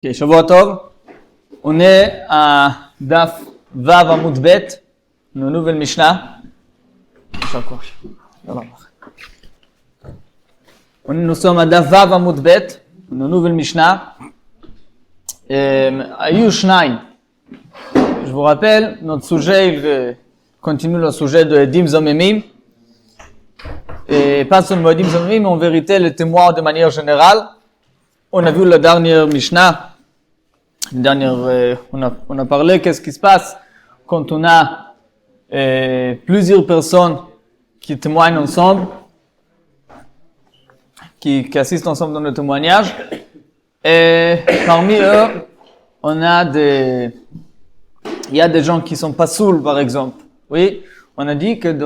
Ok, Shavua Tov. On est à Daf Vav Amud Bet, une nouvelle Mishnah. Nous sommes à Daf Vav Amud Bet, une nouvelle Mishnah. Ayu Shnaim. Je vous rappelle, notre sujet, il continue le sujet de Edim Zomemim. Et pas seulement Edim Zomemim, mais en vérité, les témoins de manière générale. On a vu la dernière Mishnah. On a parlé qu'est-ce qui se passe quand on a plusieurs personnes qui témoignent ensemble, qui assistent ensemble dans le témoignage. Et parmi eux, il y a des gens qui sont pas saouls, par exemple. Oui, on a dit que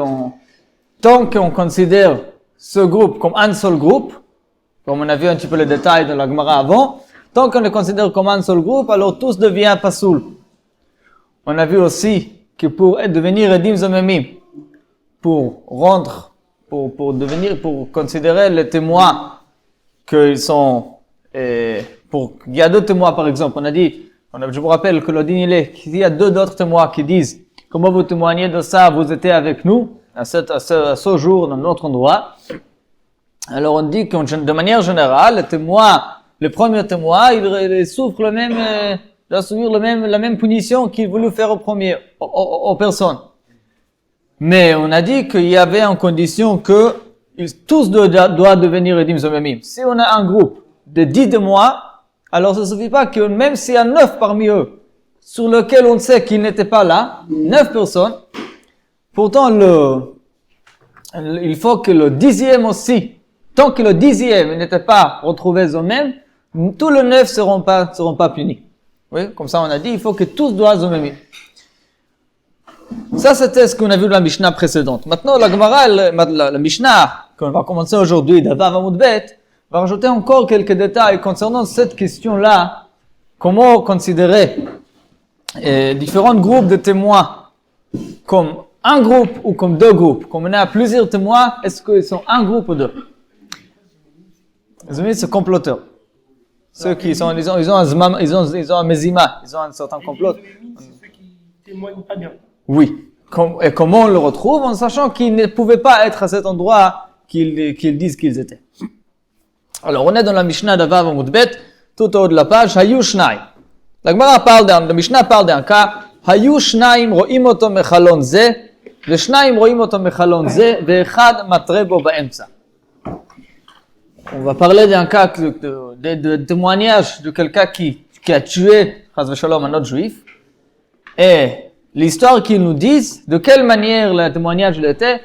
tant qu'on considère ce groupe comme un seul groupe, comme on a vu un petit peu les détails de la Gemara avant, tant qu'on le considère comme un seul groupe, alors tous deviennent pas saouls. On a vu aussi que pour devenir Edim Zomemim, pour considérer les témoins qu'ils sont, il y a deux témoins par exemple, je vous rappelle que le din il est qu'il y a deux autres témoins qui disent comment vous témoignez de ça, vous étiez avec nous à ce jour dans notre endroit. Alors on dit que de manière générale, le premier témoin, il souffre la même punition qu'il voulait faire aux personnes. Mais on a dit qu'il y avait une condition que tous doivent devenir Edim Zomemim. Si on a un groupe de 10 témoins, alors ça ne suffit pas que même s'il y a 9 parmi eux, sur lesquels on sait qu'ils n'étaient pas là, 9 personnes, pourtant il faut que le 10e aussi, tant que le 10e n'était pas retrouvé eux-mêmes, tous les 9 seront pas punis. Oui, comme ça on a dit, il faut que tous doivent Zomemim. Ça c'était ce qu'on a vu dans la Mishnah précédente. Maintenant la Gemara, la Mishnah qu'on va commencer aujourd'hui, Davav Amud Bet, va rajouter encore quelques détails concernant cette question-là. Comment considérer différents groupes de témoins comme un groupe ou comme deux groupes. Comme on a plusieurs témoins, est-ce qu'ils sont un groupe ou deux? Les amis, c'est comploteurs. Ceux qui sont, ils ont un mezima, ils ont un certain complot. C'est ceux qui témoignent pas bien. Oui. Et comment on le retrouve? En sachant qu'ils ne pouvaient pas être à cet endroit qu'ils disent qu'ils étaient. Alors, on est dans la Mishnah d'Avav Amud Bet, tout au haut de la page, Hayu Shnaim. La Mishnah parle d'un cas, Hayu Shnaim ro'im oto mechalon ze, ve'shnaim ro'im oto mechalon ze, ve'echad matre bo ba'emtza. On va parler d'un cas de témoignage de quelqu'un qui a tué, chas v'shalom, un autre juif. Et l'histoire qu'ils nous disent, de quelle manière le témoignage était.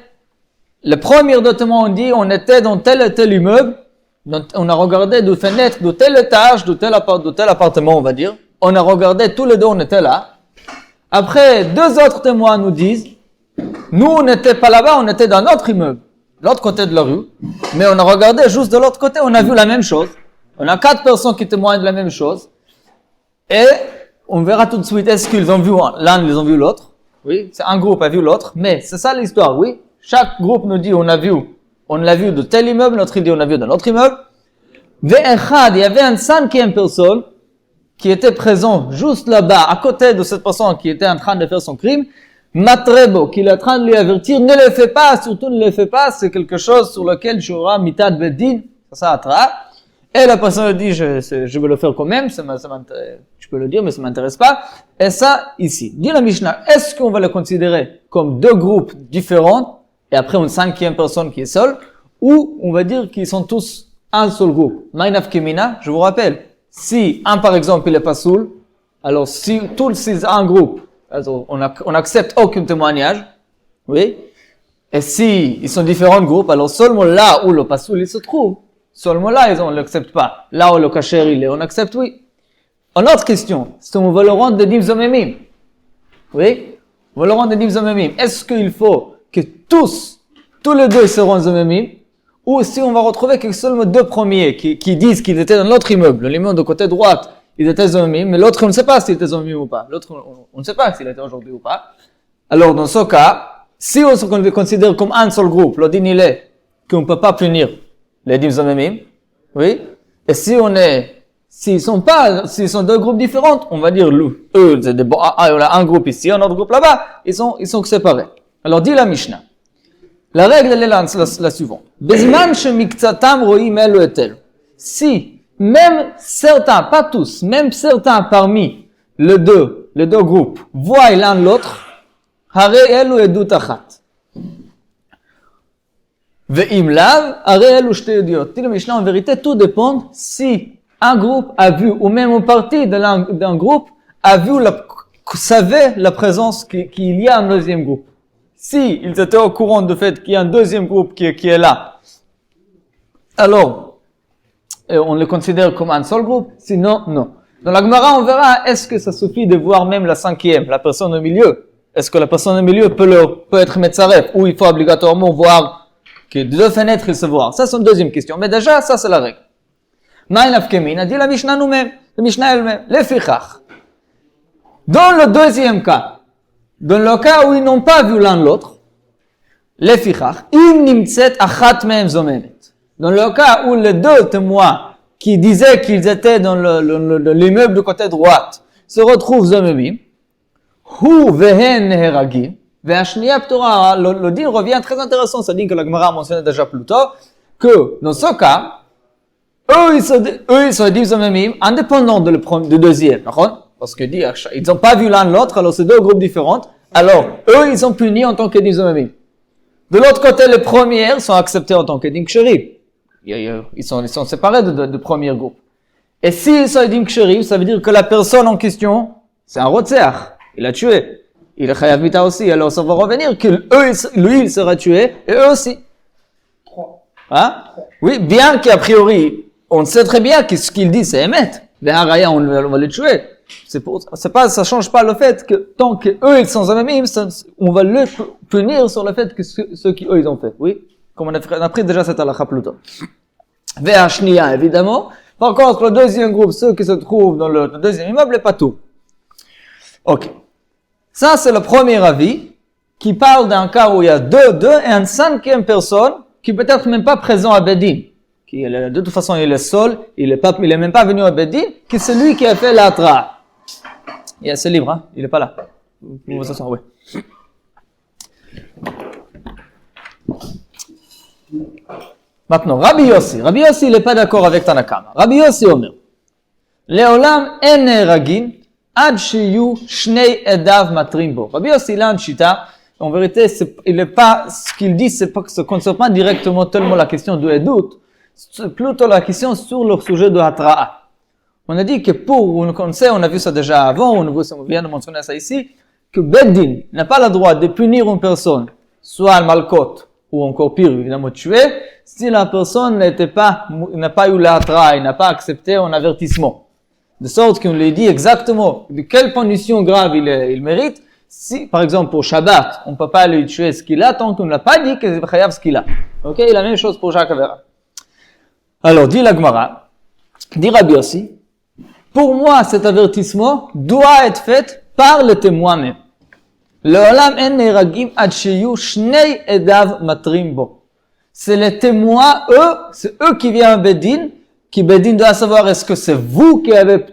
Le premier de témoins, on dit, on était dans tel et tel immeuble, on a regardé de fenêtre de tel étage, de tel appartement, on va dire. On a regardé tous les deux, on était là. Après, deux autres témoins nous disent, nous, on n'était pas là-bas, on était dans notre immeuble, l'autre côté de la rue. Mais on a regardé juste de l'autre côté, on a vu la même chose. On a 4 personnes qui témoignent de la même chose. Et on verra tout de suite, est-ce qu'ils ont vu l'un, ils ont vu l'autre. Oui, c'est un groupe a vu l'autre. Mais c'est ça l'histoire, oui. Chaque groupe nous dit, on l'a vu de tel immeuble, l'autre il dit, on l'a vu dans notre immeuble. Ve'echad, il y avait une 5e personne qui était présent juste là-bas, à côté de cette personne qui était en train de faire son crime. Matrebo, qui est en train de lui avertir, ne le fais pas, surtout ne le fais pas, c'est quelque chose sur lequel tu auras mitad bedin, ça attrape. Et la personne dit, je vais le faire quand même, je peux le dire, mais ça m'intéresse pas. Et ça, ici. Dit la Mishnah, est-ce qu'on va le considérer comme deux groupes différents, et après une 5e personne qui est seule, ou on va dire qu'ils sont tous un seul groupe. Maïnaf Kemina, je vous rappelle, si un par exemple il est pas saoul, alors si tous c'est un groupe, alors on accepte aucun témoignage, oui, et si ils sont différents groupes, alors seulement là où le pas saoul il se trouve, seulement là on l'accepte pas. Là où le kasher il est, on accepte oui. Une autre question, c'est on veut le rendre Edim Zomemim. Oui, on veut le rendre Edim Zomemim. Est-ce qu'il faut que tous les deux seront Zomemim? Ou si on va retrouver que seulement deux premiers qui disent qu'ils étaient dans l'autre immeuble, l'immeuble de côté droite, ils étaient Zomemim, mais l'autre on ne sait pas s'il était Zomemim ou pas. L'autre on ne sait pas s'il était aujourd'hui ou pas. Alors dans ce cas, si on se considère comme un seul groupe, le din il est qu'on ne peut pas punir les Edim Zomemim, oui, et si s'ils sont deux groupes différents, on va dire, eux, c'est il y a un groupe ici, un autre groupe là-bas, ils sont séparés. Alors, dit la Mishnah. La règle, elle est la suivante. Bezman shemiktatam roim elu et elu. Si, même certains, pas tous, même certains parmi les deux groupes voient l'un l'autre, hare elu edut achat. Ve'im lav, hare elu shte ediot. Dit la Mishnah, en vérité, tout dépend si un groupe a vu, ou même une partie d'un groupe a vu, savait la présence qu'il y a un deuxième groupe. Si ils étaient au courant du fait qu'il y a un deuxième groupe qui est là, alors on le considère comme un seul groupe, sinon non. Dans la Gemara, on verra, est-ce que ça suffit de voir même la cinquième, la personne au milieu? Est-ce que la personne au milieu peut être Metzaref, ou il faut obligatoirement voir que deux fenêtres ils se voient? Ça c'est une deuxième question, mais déjà ça c'est la règle. Ma'in afkemin, a dit la Mishnah nous-mêmes, la Mishnah elle-même, les fichach. Dans le deuxième cas, dans le cas où ils n'ont pas vu l'un l'autre, les fichach, im nimtzet achat mehem zomenet. Dans le cas où les deux témoins qui disaient qu'ils étaient dans l'immeuble du côté droit se retrouvent zomemim, hu vehen neheragim, ve'ashniya ptora. Le din revient très intéressant, c'est un din que la Gemara a mentionné déjà plus tôt, que dans ce cas, eux ils se disent zomemim, indépendants du deuxième, d'accord? Parce que ils n'ont pas vu l'un l'autre, alors c'est deux groupes différents. Alors, eux, ils sont punis en tant qu'Edim Zomemim. De l'autre côté, les premières sont acceptés en tant qu'Edim Ksherim. Ils sont séparés du premier groupe. Et s'ils sont Edim Ksherim, ça veut dire que la personne en question, c'est un Rotzeach. Il a tué. Il est Chayav Mita aussi. Alors, ça va revenir que lui, il sera tué, et eux aussi. Hein? Oui, bien qu'a priori, on sait très bien que ce qu'il dit, c'est Emet. Ve'haraya, on va le tuer. Ça change pas le fait que tant que eux ils sont zomemim, on va le punir sur le fait que ceux qui eux ils ont fait. Oui, comme on a appris déjà cette halakha plus tôt. Ve'ashniya évidemment. Par contre, le deuxième groupe, ceux qui se trouvent dans le deuxième immeuble, pas tout. Ok. Ça c'est le premier avis qui parle d'un cas où il y a deux et une cinquième personne qui peut-être même pas présent à Bedin. De toute façon, il est seul, il est même pas venu à Bedin, que c'est lui qui a fait l'atra. Il y a ce livre, hein? Il est pas là. Vous s'asseoir, oui. Maintenant, Rabbi Yossi, il n'est pas d'accord avec Tanakama. Rabbi Yossi Omer, Leolam en neragin, ad shiyu shnei edav matrim bo. Rabbi Yossi, il a une chita. En vérité, il n'est pas, ce qu'il dit, ça ne concerne pas directement tellement la question de Edut, c'est plutôt la question sur le sujet de Hatra'a. On a dit que on a vu ça déjà avant, on vient de mentionner ça ici, que Beddin n'a pas le droit de punir une personne, soit un malkot, ou encore pire, évidemment tuer, si la personne n'a pas eu l'atra, il n'a pas accepté un avertissement. De sorte qu'on lui dit exactement de quelle punition grave il mérite. Si, par exemple, pour Shabbat, on ne peut pas lui tuer ce qu'il a tant qu'on ne l'a pas dit que c'est chayav ce qu'il a. Ok? La même chose pour Jacques Avera. Alors, dit la Gemara, dit Rabbi Yossi, pour moi, cet avertissement doit être fait par le témoin même. Le'olam en neragim ad sheyu shnei edav matrim bo. C'est les témoins, c'est eux qui viennent à Bedin, qui Bedin doit savoir est-ce que c'est vous qui avez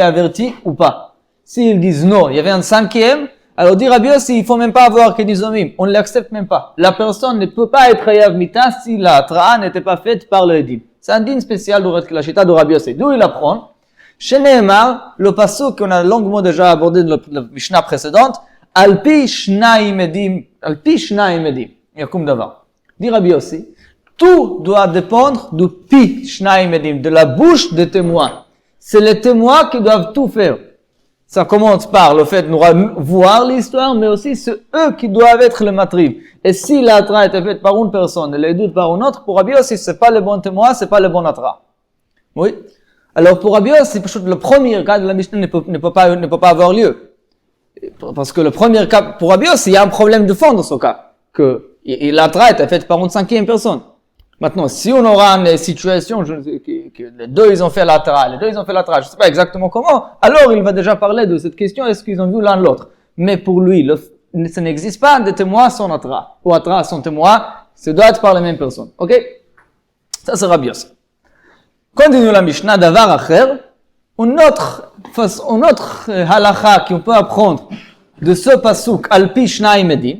averti ou pas. S'ils disent non, il y avait un cinquième, alors dit Rabbi Yossi, il faut même pas avoir Kedizomim, on ne l'accepte même pas. La personne ne peut pas être Chayav Mita si la Tra'a n'était pas faite par le Edim. C'est un din spécial de la Chita de Rabbi Yossi. D'où il apprend? Chez Nehemar, le passage qu'on a longuement déjà abordé dans la Mishnah précédente, Alpi Shnaim Edim, Yakum Davar. Dit Rabbi Yossi, tout doit dépendre du Pi Shnaim Edim, de la bouche des témoins. C'est les témoins qui doivent tout faire. Ça commence par le fait de nous voir l'histoire, mais aussi c'est eux qui doivent être les matrives. Et si l'atra était faite par une personne et l'édoute par une autre, pour Rabbi Yossi, c'est pas le bon témoin, c'est pas le bon atra. Oui. Alors pour Rabbi Yossi, le premier cas de la Mishnah ne peut pas avoir lieu. Parce que le premier cas, pour Rabbi Yossi, il y a un problème de fond dans ce cas. Que l'atra était faite par une cinquième personne. Maintenant, si on aura une situation que les deux ils ont fait l'atra, je sais pas exactement comment, alors il va déjà parler de cette question, est-ce qu'ils ont vu l'un l'autre. Mais pour lui, ça n'existe pas de témoin sans atra, ou atra sans témoin, ça doit être par les mêmes personnes. Ok? Ça c'est Rabbi Yossi. Continue la Mishnah, davar acher, une autre halakha qu'on peut apprendre de ce pasuk Alpi Shnai Medim.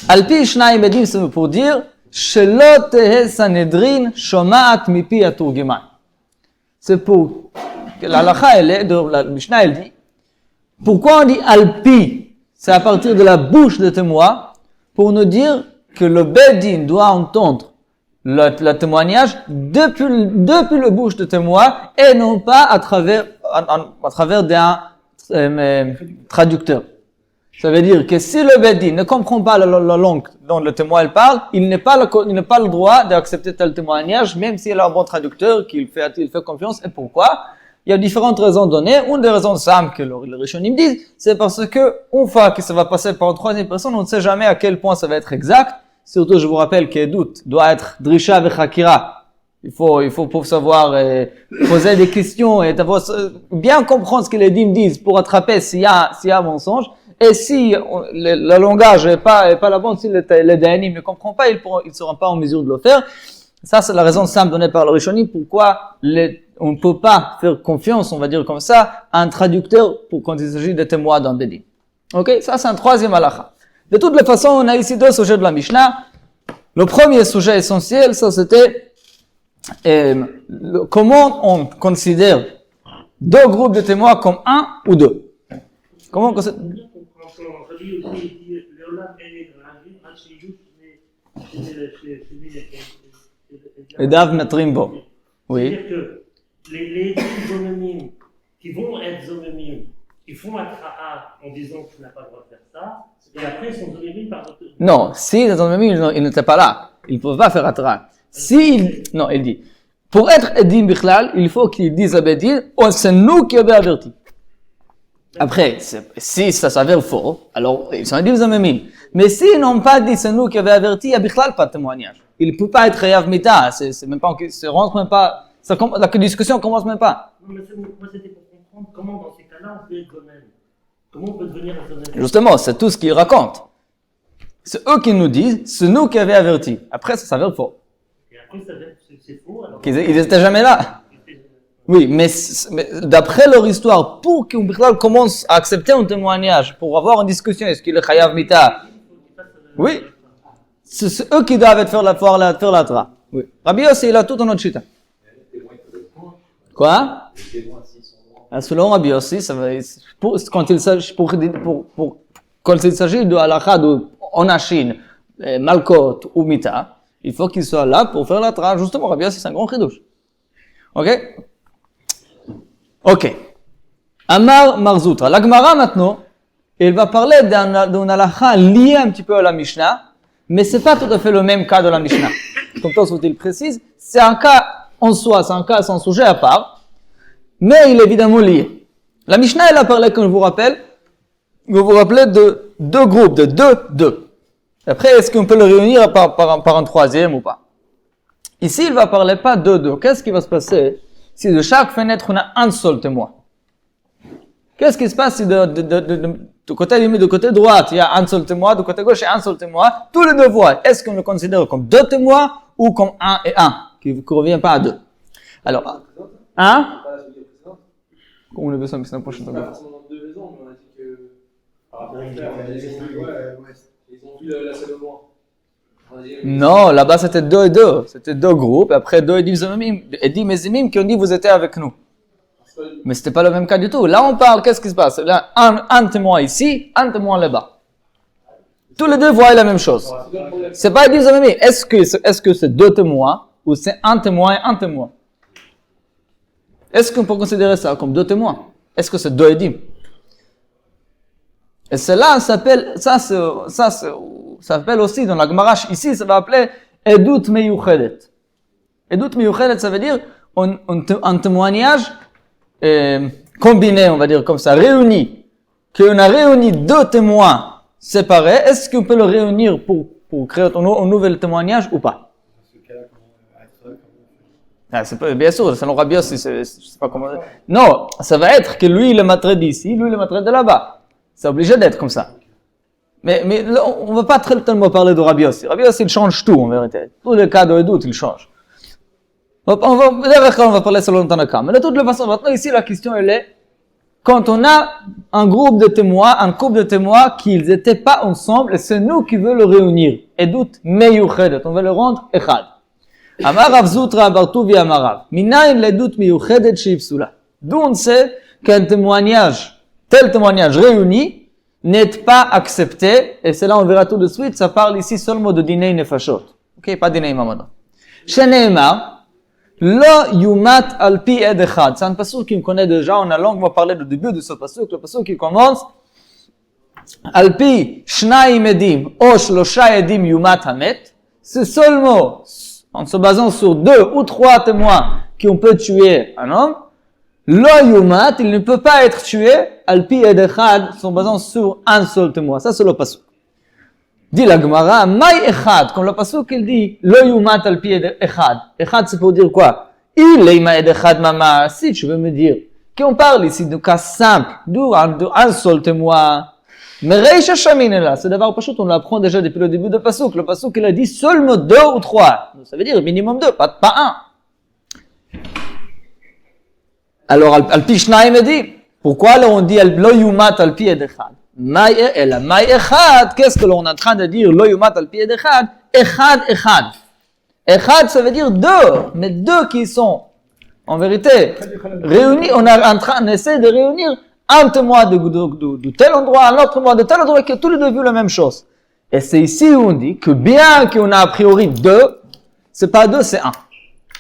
Alpi Shnai Medim, c'est pour dire Shelo tehe Sanhedrin shomaat mipi aturgiman. C'est pour la halakha, la Mishnah, elle dit pourquoi on dit Alpi? C'est à partir de la bouche de témoin pour nous dire que le Bedin doit entendre le témoignage depuis le bouche de témoin et non pas à travers d'un traducteur. Ça veut dire que si le Bedin ne comprend pas la langue dont le témoin parle, il n'a pas le droit d'accepter tel témoignage, même s'il a un bon traducteur, qu'il fait confiance. Et pourquoi? Il y a différentes raisons données. Une des raisons simples que les Rishonim disent, c'est parce que une fois que ça va passer par une troisième personne, on ne sait jamais à quel point ça va être exact. Surtout, je vous rappelle qu'Edut doit être Drisha vechakira. Il faut pour savoir poser des questions et bien comprendre ce que les dîmes disent pour attraper s'il y a mensonge. Et si le langage est pas la bonne, si les Dayanim ne comprend pas, ils ne seront pas en mesure de le faire. Ça, c'est la raison simple donnée par le Rishonim pourquoi on ne peut pas faire confiance, on va dire comme ça, à un traducteur quand il s'agit de témoins d'un Bedin. Ok? Ça, c'est un troisième halakha. De toutes les façons, on a ici deux sujets de la Mishnah. Le premier sujet essentiel, ça c'était comment on considère deux groupes de témoins comme un ou deux. Comment on considère? Et Dav Matrimbo. Oui. C'est-à-dire que les zomimim qui vont être zomimim, qui font atraa en disant que tu n'as pas le droit de faire ça, et après ils sont zomimim par d'autres. Non, si les zomimim ils n'étaient pas là, ils ne peuvent pas faire atraa. Non, il dit, pour être edim bichlal, il faut qu'ils disent à Bedin, oh, c'est nous qui avons averti. Après, si ça s'avère faux, alors ils sont edim zomimim. Mais s'ils n'ont pas dit c'est nous qui avons averti, il n'y a bichlal pas de témoignage. Il ne peut pas être Chayav Mita, c'est même pas, ça rentre même pas, la discussion commence même pas. Non, mais moi c'était pour comprendre comment dans ces cas-là on peut être gomen. Comment on peut devenir un gomen? Justement, c'est tout ce qu'ils racontent. C'est eux qui nous disent, c'est nous qui avons averti. Après, ça s'avère faux. Et après, c'est faux. Alors... Ils n'étaient jamais là. Oui, mais d'après leur histoire, pour qu'on commence à accepter un témoignage, pour avoir une discussion, est-ce qu'il est Chayav Mita? Oui. C'est eux qui doivent faire la tra. Oui. Rabbi Yossi, il a tout un autre chita. Quoi? Selon Rabbi Yossi, quand il s'agit de halakha, de onashin, malkot ou mita, il faut qu'il soit là pour faire la tra. Justement, Rabbi Yossi, c'est un grand chidouche. Ok. Amar Marzoutra. La Gemara maintenant, il va parler d'un halakha lié un petit peu à la Mishnah, mais c'est pas tout à fait le même cas de la Mishnah. Comme Tosfot il précise, c'est un cas en soi, c'est un cas sans sujet à part, mais il est évidemment lié. La Mishnah, elle a parlé, comme je vous rappelle, de deux groupes, de deux. Après, est-ce qu'on peut le réunir par un troisième ou pas? Ici, il va parler pas de deux. Qu'est-ce qui va se passer si de chaque fenêtre on a un seul témoin? Qu'est-ce qui se passe si du côté droit, il y a un seul témoin, du côté gauche, il y a un seul témoin, tous les deux voix, est-ce qu'on le considère comme deux témoins ou comme un et un, qui ne revient pas à deux? Alors, un? Comment on le veut ça, mais c'est la prochaine fois. Pas forcément deux raisons, mais on a dit que par rapport aux frères, ils ont vu la seule au moins. Non, là-bas c'était deux et deux, c'était deux groupes, après deux edim ezimim qui ont dit vous étiez avec nous. Mais c'était pas le même cas du tout. Là, on parle, qu'est-ce qui se passe? Là, un témoin ici, un témoin là-bas. Tous les deux voient la même chose. C'est pas edim ezimim. Est-ce que c'est deux témoins ou c'est un témoin et un témoin? Est-ce qu'on peut considérer ça comme deux témoins? Est-ce que c'est deux edim? Et cela s'appelle, ça s'appelle aussi dans la Gemara, ici, ça va appeler Edut Meyuchedet. Edut Meyuchedet, ça veut dire un témoignage combiné, on va dire comme ça, réuni. Qu'on a réuni deux témoins séparés, est-ce qu'on peut le réunir pour créer un nouvel témoignage ou pas? Bien sûr, selon Rabbi Yossi, je sais pas comment. Non, ça va être que lui, il est matré d'ici, lui, il est matré de là-bas. C'est obligé d'être comme ça. Mais on ne va pas très tellement parler de Rabbi Yossi. Rabbi Yossi, il change tout, en vérité. Tous les cas de doute, il change. on va parler selon le Tanakh. Mais de toute façon, maintenant ici la question elle est, quand on a un groupe de témoins, un couple de témoins qui n'étaient pas ensemble, et c'est nous qui veut le réunir. Edut meyuchedet, on veut le rendre echad. Amar Rav Zutra Bartuvi Amarav. Minayin l'edut meyuchedet sheipsula. D'où on sait qu'un témoignage, tel témoignage réuni, n'est pas accepté, et c'est là on verra tout de suite, ça parle ici seulement de dinei nefashot. Ok, pas dinei mamadon. Sheneimar, Lo yumat al pi ed echad. C'est un passouk qu'on connaît déjà, on a longuement parlé du début de ce passouk. Le passouk qui commence al pi shnaim edim o shlosha edim yumat hamet. C'est seulement en se basant sur 2 ou 3 témoins qu'on peut tuer un homme. Lo yumat, il ne peut pas être tué al pi ed echad, en se basant sur un seul témoin. Ça c'est le passouk. Dit la Gemara, Maï Echad, comme le passouk il dit, Lo yumat al pi Echad. Echad c'est pour dire quoi? Il est ma Echad mama. Si tu veux me dire qu'on parle ici de cas simple, d'un seul témoin, mais Reisha Shamin est là. C'est d'abord pas on l'apprend déjà depuis le début de passouk. Le passouk il a dit seulement 2 ou 3. Ça veut dire minimum 2, pas 1. Alors al pi Shnaim est dit. Pourquoi alors on dit Lo yumat al pi Echad? Maï echad, qu'est-ce que l'on est en train de dire? Lo yumat al pi echad, echad. Echad, ça veut dire 2, mais 2 qui sont, en vérité, réunis. On essaie de réunir un témoin de tel endroit, un autre témoin de tel endroit, qui ont tous les deux vu la même chose. Et c'est ici où on dit que bien qu'on a a priori 2, c'est pas 2, c'est 1.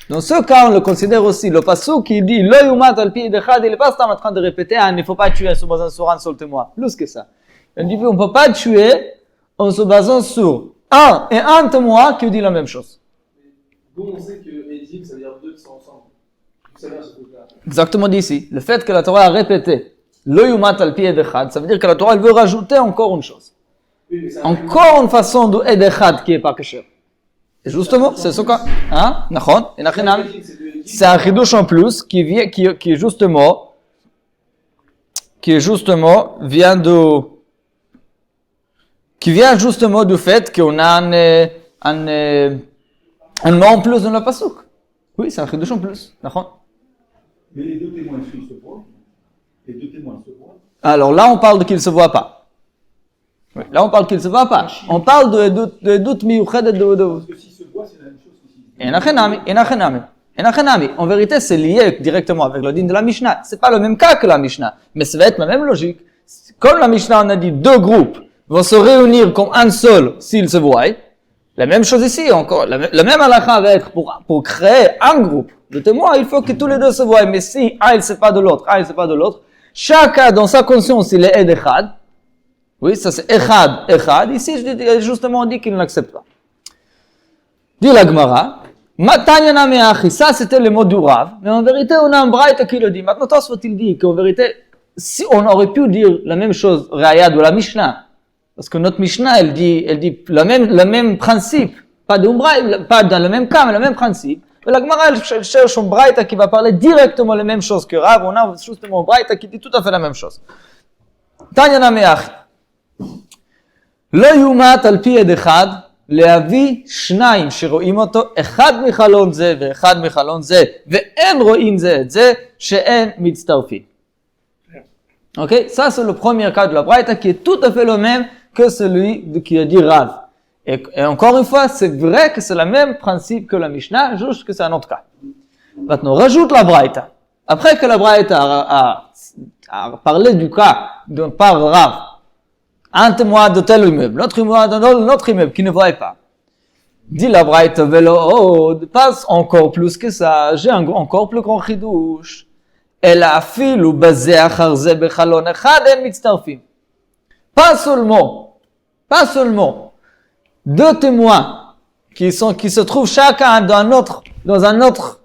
Dans ce cas, on le considère aussi, le passouk qui dit, Lo yumat al pi echad, il n'est pas en train de répéter, il ne faut pas tuer en se basant sur un seul témoin. Plus que ça. On dit, on ne peut pas tuer en se basant sur un et un témoin qui dit la même chose. D'où on sait que Edim, ça veut dire 2 qui sont ensemble. Ça vient ce truc-là. Exactement d'ici. Le fait que la Torah a répété, Lo yumat al pi echad, ça veut dire que la Torah elle veut rajouter encore une chose. Oui, Encore une façon de echad qui n'est pas kasher. Et justement, c'est ce quoi? Hein? Nachon? C'est un chidouche en plus qui vient, qui justement vient du fait qu'on a un mot en plus dans le passouk. Oui, c'est un chidouche en plus. Nachon? Mais les 2 témoins se voient. Les 2 témoins se voient. Alors là, on parle de qu'il se voit pas. Oui, là, on parle qu'il se voit pas. On parle de doute miyuchedet de. Parce que s'ils se voient, c'est la même chose que s'ils Enachenami. En vérité, c'est lié directement avec le din de la Mishnah. C'est pas le même cas que la Mishnah, mais ça va être la même logique. Comme la Mishnah, on a dit 2 groupes vont se réunir comme un seul s'ils se voient. La même chose ici encore. La même halakha va être pour créer un groupe de témoins, il faut que tous les 2 se voient. Mais si un il sait pas de l'autre, chacun dans sa conscience il est ed echad. Oui, ça c'est echad. Ici, justement, on dit qu'il ne l'accepte pas. Dit la Gemara, Matanyana me'achi, ça c'était le mot du Rav, mais en vérité on a un braïta qui le dit. Maintenant, Tosfot-il dit qu'en vérité, si on aurait pu dire la même chose, Raya de la Mishnah, parce que notre Mishnah, elle dit le même principe, pas dans le même cas, mais le même principe. Mais la Gemara, elle cherche un braïta qui va parler directement la même chose que Rav, on a justement un braïta qui dit tout à fait la même chose. Tanyana me'achi. Lo yumat al pi ed echad, להביא שניים שרואים אותו, אחד מחלון זה ואחד מחלון זה, ואין רואים זה את זה, שאין מצטרפים. Ok, ça c'est le premier cas de la Braïta qui est tout à fait le même que celui qui a dit Rav. Et encore une fois, c'est vrai que c'est le même principe que la Mishnah, juste que c'est un autre cas. Maintenant, rajoute la Braïta. Après que la Braïta a parlé du cas par Rav, un témoin de tel immeuble, l'autre témoin d'un autre immeuble qui ne voit pas. Dit la Braïta, passe encore plus que ça, j'ai un encore plus grand chidouche. Elle a filu basé achar ze bechalon echad en mitztarfim. Pas seulement 2 témoins qui se trouvent chacun dans un autre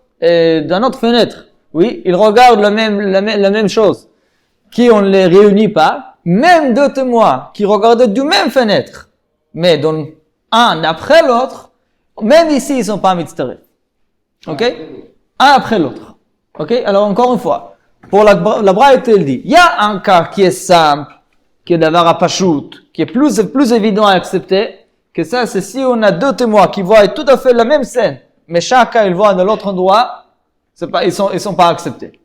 fenêtre. Oui, ils regardent la même chose, qui on ne les réunit pas. Même 2 témoins qui regardaient du même fenêtre, mais dont un après l'autre, même ici ils sont pas mitztaref. Ok? Un après l'autre. Ok? Alors encore une fois, pour la Braïta elle dit, il y a un cas qui est simple, qui est d'avoir à pachout, qui est plus évident à accepter, que ça c'est si on a 2 témoins qui voient tout à fait la même scène, mais chacun il voit dans l'autre endroit, ils sont pas acceptés.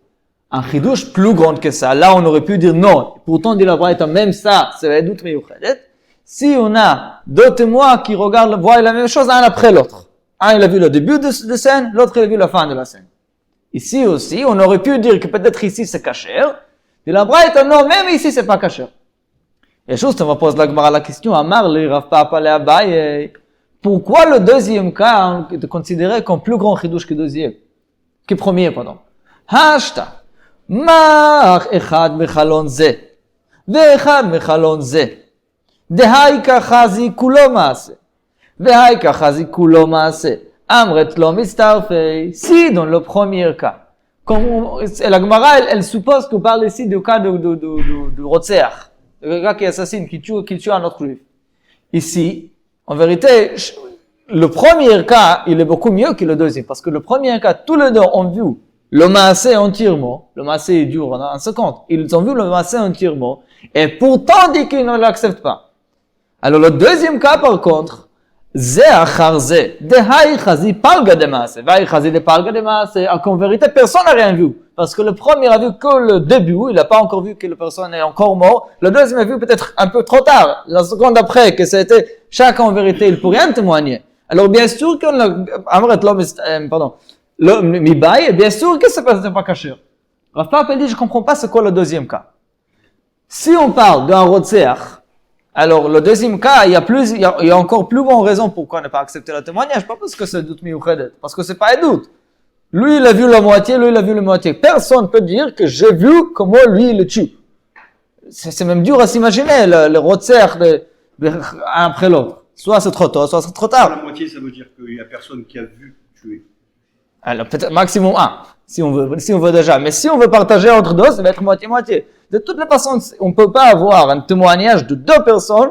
Un chidouche plus grand que ça, là on aurait pu dire non. Pourtant, dit la Braïta, même ça, c'est la doute meyuchedet. Si on a deux témoins qui voient la même chose un après l'autre. Un il a vu le début de scène, l'autre il a vu la fin de la scène. Ici aussi, on aurait pu dire que peut-être ici c'est caché. Dit la Braïta, non, même ici c'est pas caché. Et juste, on va poser la question, Amar, le Rav Papa, le Abaye, pourquoi le deuxième cas est considéré comme plus grand chidouche que deuxième? Que premier, pardon. Hashta. Mach echad mechalon ze. Ve'echad mechalon ze. Dehaika chazi kulo maase. Vehaika chazi kulo maase. Amret lo mistarfei. Si, dans le premier cas. Comme, la Gemara, elle suppose qu'on parle ici du cas de Rotzeach. Le gars qui assassine, qui tue un autre juif. Ici, en vérité, le premier cas, il est beaucoup mieux que le deuxième. Parce que le premier cas, tous les deux ont vu le maasé entièrement. Le maasé dure en 50. Ils ont vu le maasé entièrement. Et pourtant, dit qu'ils ne l'acceptent pas. Alors, le deuxième cas, par contre, Ze achar ze, de haï chazi palga de maasé. Vaï chazi de palga de maasé. En vérité, personne n'a rien vu. Parce que le premier a vu que le début, il n'a pas encore vu que la personne est encore mort. Le deuxième a vu peut-être un peu trop tard. La seconde après, que c'était, chacun en vérité, il pourrait rien témoigner. Alors, bien sûr que le mibaï, bien sûr que c'est pas caché. Rav Papa dit, je comprends pas c'est quoi le deuxième cas. Si on parle d'un rotzeach, alors le deuxième cas, il y a encore plus bonne raison pourquoi ne pas accepter le témoignage. Pas parce que c'est doute miyuchedet, parce que c'est pas un doute. Lui, il a vu la moitié, lui, il a vu la moitié. Personne peut dire que j'ai vu comment lui, il le tue. C'est même dur à s'imaginer, le rotzeach après l'autre. Soit c'est trop tôt, soit c'est trop tard. La moitié, ça veut dire qu'il y a personne qui a vu tuer. Alors, peut-être maximum 1, si on veut déjà. Mais si on veut partager entre deux, ça va être moitié-moitié. De toutes les façons, on ne peut pas avoir un témoignage de deux personnes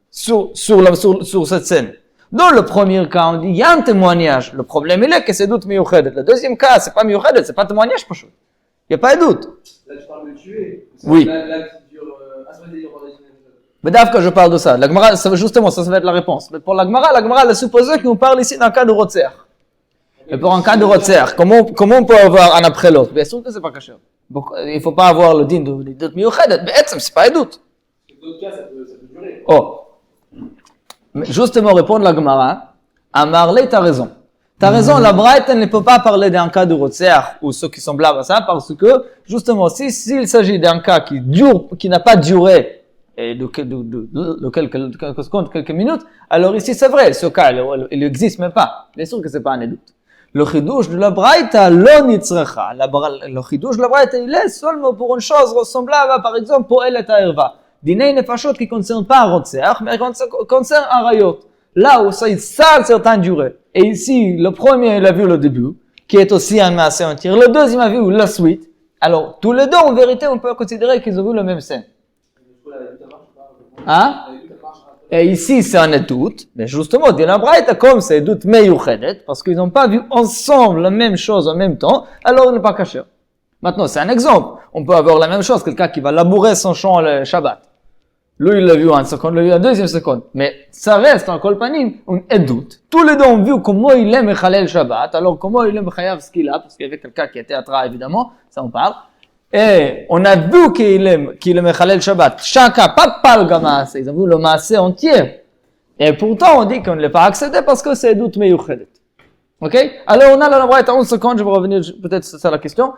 sur cette scène. Dans le premier cas, on dit, il y a un témoignage. Le problème, il est que c'est doute miyuchedet. Le deuxième cas, c'est pas miyuchedet, c'est pas témoignage, pas chaud. Il n'y a pas de doute. Là, tu parles de tuer. Oui. Là, qui dure, ça veut dire, Mais d'abord que je parle de ça. La Gemara, justement, ça va être la réponse. Mais pour la Gemara, elle a supposé qu'on parle ici d'un cas de rotzeach. Et pour un cas de rotzeach, comment on peut avoir un après l'autre? Bien sûr que c'est pas caché. Il faut pas avoir le din de doute miyuchedet. Mais c'est pas un doute. Dans d'autres cas, ça peut durer. Oh. Mais justement, répondre la Gemara, à Marley, t'as raison. T'as raison, la Braïta ne peut pas parler d'un cas de rotzeach ou ceux qui sont semblables à ça, parce que, justement, s'il s'agit d'un cas qui n'a pas duré, et de quelques secondes, quelques minutes, alors ici c'est vrai, ce cas, il n'existe même pas. Bien sûr que c'est pas un doute. Le chidouche de la Braïta, lo nitzrecha. Le chidouche de la Braïta, il est seulement pour une chose ressemblable, par exemple, pour El et Erva. Dinei nefashot qui ne concerne pas un rotzeach, mais concerne un rayot. Là où ça a une certaine durée. Et ici, le premier, il a vu le début, qui est aussi un maasé entier. Le deuxième a vu la suite. Alors, tous les deux, en vérité, on peut considérer qu'ils ont vu le même scène. Hein? Et ici, c'est un doute. Mais justement, dit la Braïta, comme c'est un doute meyuchedet, parce qu'ils n'ont pas vu ensemble la même chose en même temps, alors il n'est pas caché. Maintenant, c'est un exemple. On peut avoir la même chose, quelqu'un qui va labourer son champ le Shabbat. Lui, il l'a vu en seconde, lui, en deuxième seconde. Mais ça reste en kolpanim, un doute. Tous les deux ont vu comment il aime Chalel Shabbat, alors comment il aime Chayav ce qu'il a, parce qu'il y avait quelqu'un qui était à travers, évidemment, ça on parle. Et on a vu qu'il aime Chalel Shabbat. Chacun, pas palga maasé, ils ont vu le maasé entier. Et pourtant, on dit qu'on ne l'a pas accédé parce que c'est doute meyuchedet. Ok? Alors, on a la Braïta, 11 secondes, je vais revenir, peut-être c'est ça la question.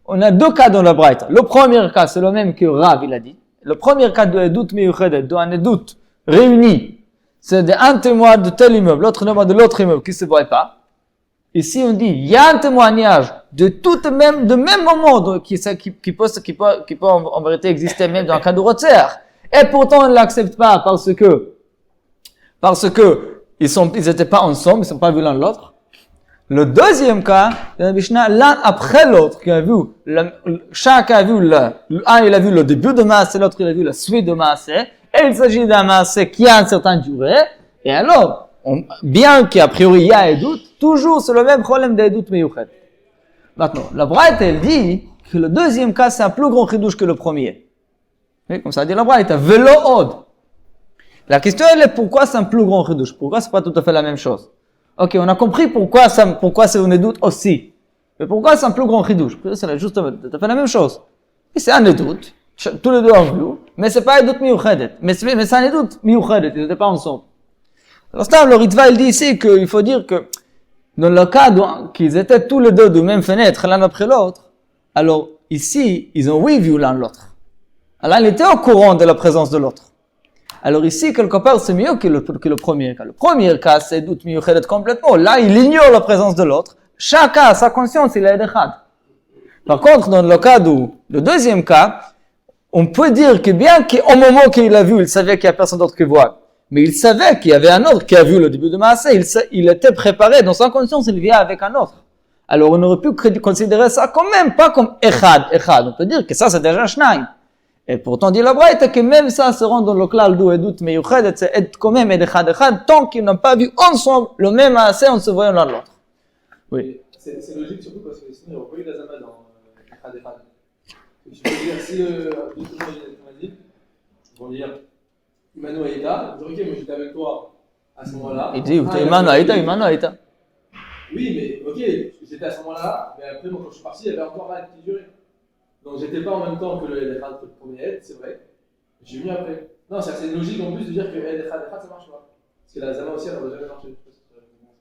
On a deux cas dans la Braïta. Le premier cas, c'est le même que Rav, il a dit. Le premier cas de doute meyuchedet, d'un doute réuni, c'est un témoin de tel immeuble, l'autre témoin de l'autre immeuble qui ne se voit pas. Ici, on dit, il y a un témoignage de même moment qui peut en vérité exister même dans le cas de rotzeach. Et pourtant, on ne l'accepte pas parce que ils étaient pas ensemble, ils sont pas vus l'un l'autre. Le deuxième cas, dans la Mishnah, l'un après l'autre, qui a vu, chacun a vu un il a vu le début de maasé, l'autre il a vu la suite de maasé, et il s'agit d'un maasé qui a une certaine durée, et alors, bien qu'a priori il y a un doute, toujours c'est le même problème des doutes meyuchet. Maintenant, la Braïta, elle dit que le deuxième cas, c'est un plus grand chidouche que le premier. Et comme ça dit la Braïta, velo od. La question, elle est pourquoi c'est un plus grand chidouche? Pourquoi c'est pas tout à fait la même chose? Ok, on a compris pourquoi c'est un édoute aussi. Mais pourquoi c'est un plus grand chidouche? C'est juste tout à fait la même chose. Et c'est un édoute, tous les deux ont vu, mais c'est pas un édoute miouchedet. Mais c'est un édoute miouchedet, ils n'étaient pas ensemble. Alors, ça, le Ritva, il dit ici qu'il faut dire que dans le cas qu'ils étaient tous les deux de même fenêtre, l'un après l'autre, alors ici, ils ont oui vu l'un l'autre. Alors, il était au courant de la présence de l'autre. Alors ici, quelque part, c'est mieux que le premier cas. Le premier cas, c'est doute miouchedet complètement. Là, il ignore la présence de l'autre. Chacun a sa conscience, il est echad. Par contre, dans le cas le deuxième cas, on peut dire que bien qu'au moment qu'il a vu, il savait qu'il n'y a personne d'autre qui voit. Mais il savait qu'il y avait un autre qui a vu le début de Maaseh. Il était préparé, dans sa conscience, il vient avec un autre. Alors on aurait pu considérer ça quand même, pas comme echad. On peut dire que ça, c'est déjà shnaim. Et pourtant, dit la Braïta que même ça se rend dans le klal d'où edut meyuchedet, c'est quand même echad, tant qu'ils n'ont pas vu ensemble le même Maaseh en se voyant l'un l'autre. Oui. C'est logique surtout parce que sinon il n'y aurait pas eu d'Azama dans Echad Echad. Tu peux dire, si le dit, ils vont dire Imanu Aïta, ils disent ok, moi j'étais avec toi à ce moment-là. Il dit Imanu Aïta. Oui, mais ok, j'étais à ce moment-là, mais après, moi quand je suis parti, il y avait encore un qui durait. Donc j'étais pas en même temps que le Echad, le premier aide, c'est vrai. J'ai venu après. Non, c'est logique en plus de dire que Echad ça marche pas. Parce que la Azama aussi, elle n'aurait jamais marché.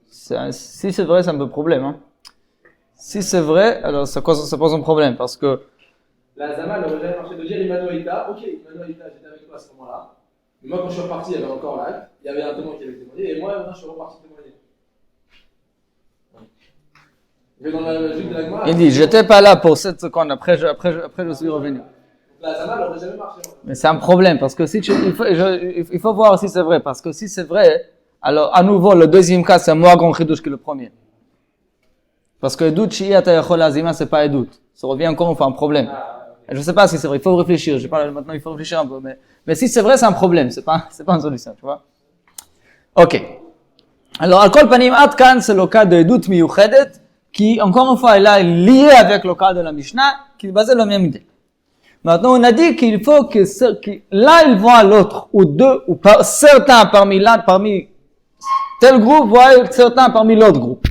Si c'est vrai, c'est un peu problème. Hein. Si c'est vrai, alors ça pose un problème parce que. La Zama n'aurait jamais marché de dire Imanu Aïta, ok, Imanu Aïta, j'étais avec toi à ce moment-là. Mais moi, quand je suis reparti, il y avait encore l'acte, il y avait un témoin qui avait témoigné, et moi, je suis reparti témoigner. Mais dans la logique de la Gemara. Il dit j'étais pas là pour 7 secondes, après je suis revenu. La Zama n'aurait jamais marché. Mais c'est un problème parce que il faut voir si c'est vrai. Parce que si c'est vrai, alors à nouveau, le deuxième cas, c'est moins grand chidouche que le premier. Parce que Edut Shi'at Ayachol Azima, c'est pas Edut. Ça revient encore, on fait un problème. Je sais pas si c'est vrai, il faut réfléchir. Je parle maintenant, il faut réfléchir un peu. Mais si c'est vrai, c'est un problème. C'est pas une solution, tu vois. Ok. Alors, Al-Kol Panim Atkan, c'est le cas de Edut Miyuchedet, qui, encore une fois, est lié avec le cas de la Mishnah, qui est basé sur la même idée. Maintenant, on a dit qu'il faut que là, ils voient l'autre, ou deux, ou certains parmi tel groupe voient certains parmi l'autre groupe.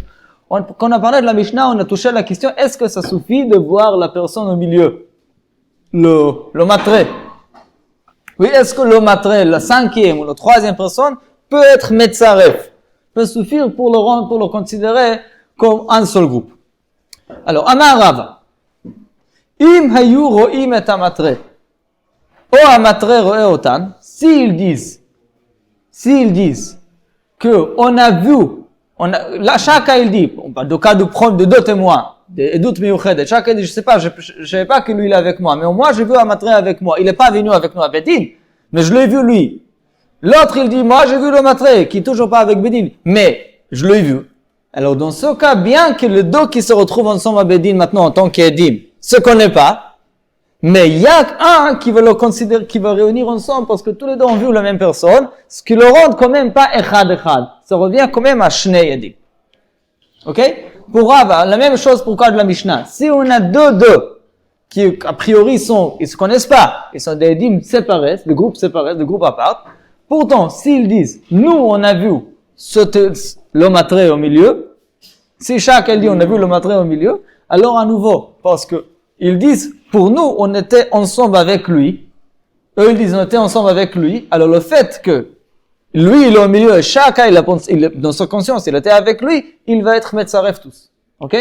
Quand on a parlé de la Mishnah, on a touché la question, est-ce que ça suffit de voir la personne au milieu? Le matré. Oui, est-ce que le matré, la cinquième ou la troisième personne, peut être metzaref? Peut suffire pour le considérer comme un seul groupe. Alors, Amar Rava. Im hayu ro'im et amatré. O amatré ro'e otan. S'ils disent que on a vu, là, chacun il dit, on parle de cas de deux témoins, des doutes miouchedet, chacun dit, je sais pas, je savais pas que lui il est avec moi, mais moi j'ai vu Amatré avec moi, il est pas venu avec nous à Bédine, mais je l'ai vu lui. L'autre il dit, moi j'ai vu le Matré, qui est toujours pas avec Bédine, mais je l'ai vu. Alors dans ce cas, bien que les deux qui se retrouvent ensemble à Bédine maintenant en tant qu'Edim, se connaissent pas, mais il y a un qui va le considérer, qui va réunir ensemble parce que tous les deux ont vu la même personne, ce qui le rend quand même pas echad. Ça revient quand même à Shnei Edim. Ok? Pour Rava, la même chose pour le cas de la Mishnah. Si on a deux qui a priori ils se connaissent pas, ils sont des Edim séparés, des groupes à part. Pourtant, s'ils disent, nous on a vu le matré au milieu, si chacun dit on a vu le matré au milieu, alors à nouveau, parce que ils disent, pour nous, on était ensemble avec lui. Eux, ils disent, on était ensemble avec lui. Alors, le fait que lui, il est au milieu, et chacun, dans sa conscience, il était avec lui, il va être Metzaref tous. Ok?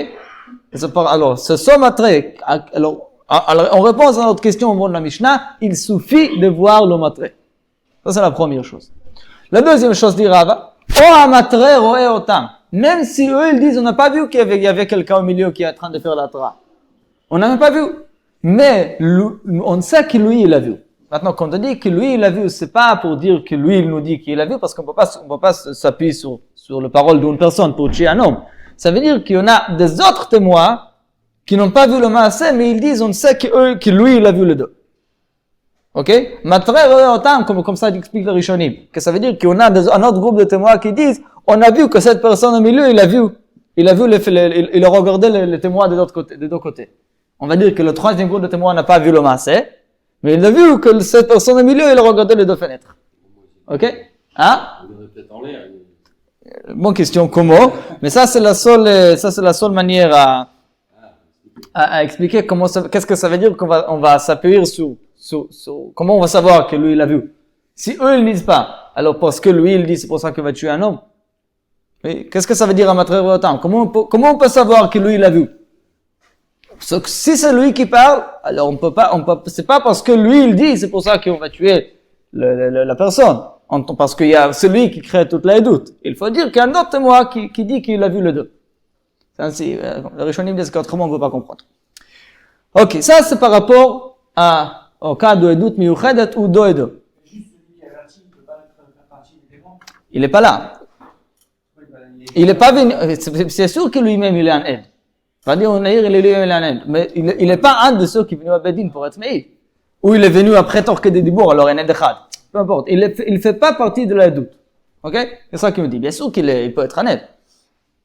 Alors, ce somatré, alors, en réponse à notre question au moment de la Mishnah, il suffit de voir le matré. Ça, c'est la première chose. La deuxième chose, dit Rava, O amatré roé otam. Même si eux, ils disent, on n'a pas vu qu'il y avait quelqu'un au milieu qui est en train de faire la tra. On n'a même pas vu. Mais on sait que lui, il a vu. Maintenant, quand on dit que lui, il a vu, c'est pas pour dire que lui, il nous dit qu'il a vu, parce qu'on peut pas s'appuyer sur la parole d'une personne pour tuer un homme. Ça veut dire qu'il y en a des autres témoins qui n'ont pas vu le Maaseh, mais ils disent, on sait que lui, il a vu les deux. Ok? Matré otam, comme ça explique le Rishonim. Que ça veut dire qu'il y en a un autre groupe de témoins qui disent, on a vu que cette personne au milieu, il a a regardé les témoins des deux côtés. On va dire que le troisième groupe de témoins n'a pas vu le Maaseh, mais il a vu que cette personne au milieu, il a regardé les deux fenêtres. Ok? Hein? Bonne question, comment? Mais ça, c'est la seule manière à expliquer qu'est-ce que ça veut dire on va s'appuyer sur, comment on va savoir que lui, il a vu. Si eux, ils ne disent pas, alors parce que lui, il dit, c'est pour ça qu'il va tuer un homme. Oui, qu'est-ce que ça veut dire à Matre Rotam? Comment on peut savoir que lui, il a vu? Si c'est lui qui parle, alors c'est pas parce que lui, il dit, c'est pour ça qu'on va tuer la personne. Parce qu'il y a celui qui crée toutes les doutes. Il faut dire qu'il y a un autre témoin qui dit qu'il a vu les deux. Ça, le Rishonim dit qu'autrement on ne peut pas comprendre. Ok, ça c'est par rapport au cas de doute miuchedet ou d'oedo. Juste celui qui a averti ne peut pas faire partie du témoin. Il n'est pas là. Il n'est pas venu. C'est sûr que lui-même il est un aide. Pas dire on est lui-même un aide. Mais il n'est pas un de ceux qui est venu à Bedin pour être meïd. Ou il est venu après Torque de Dibour, alors il est echad. Peu importe. Il fait pas partie de la doute. Ok? C'est ça qu'il me dit. Bien sûr qu'il peut être un aide.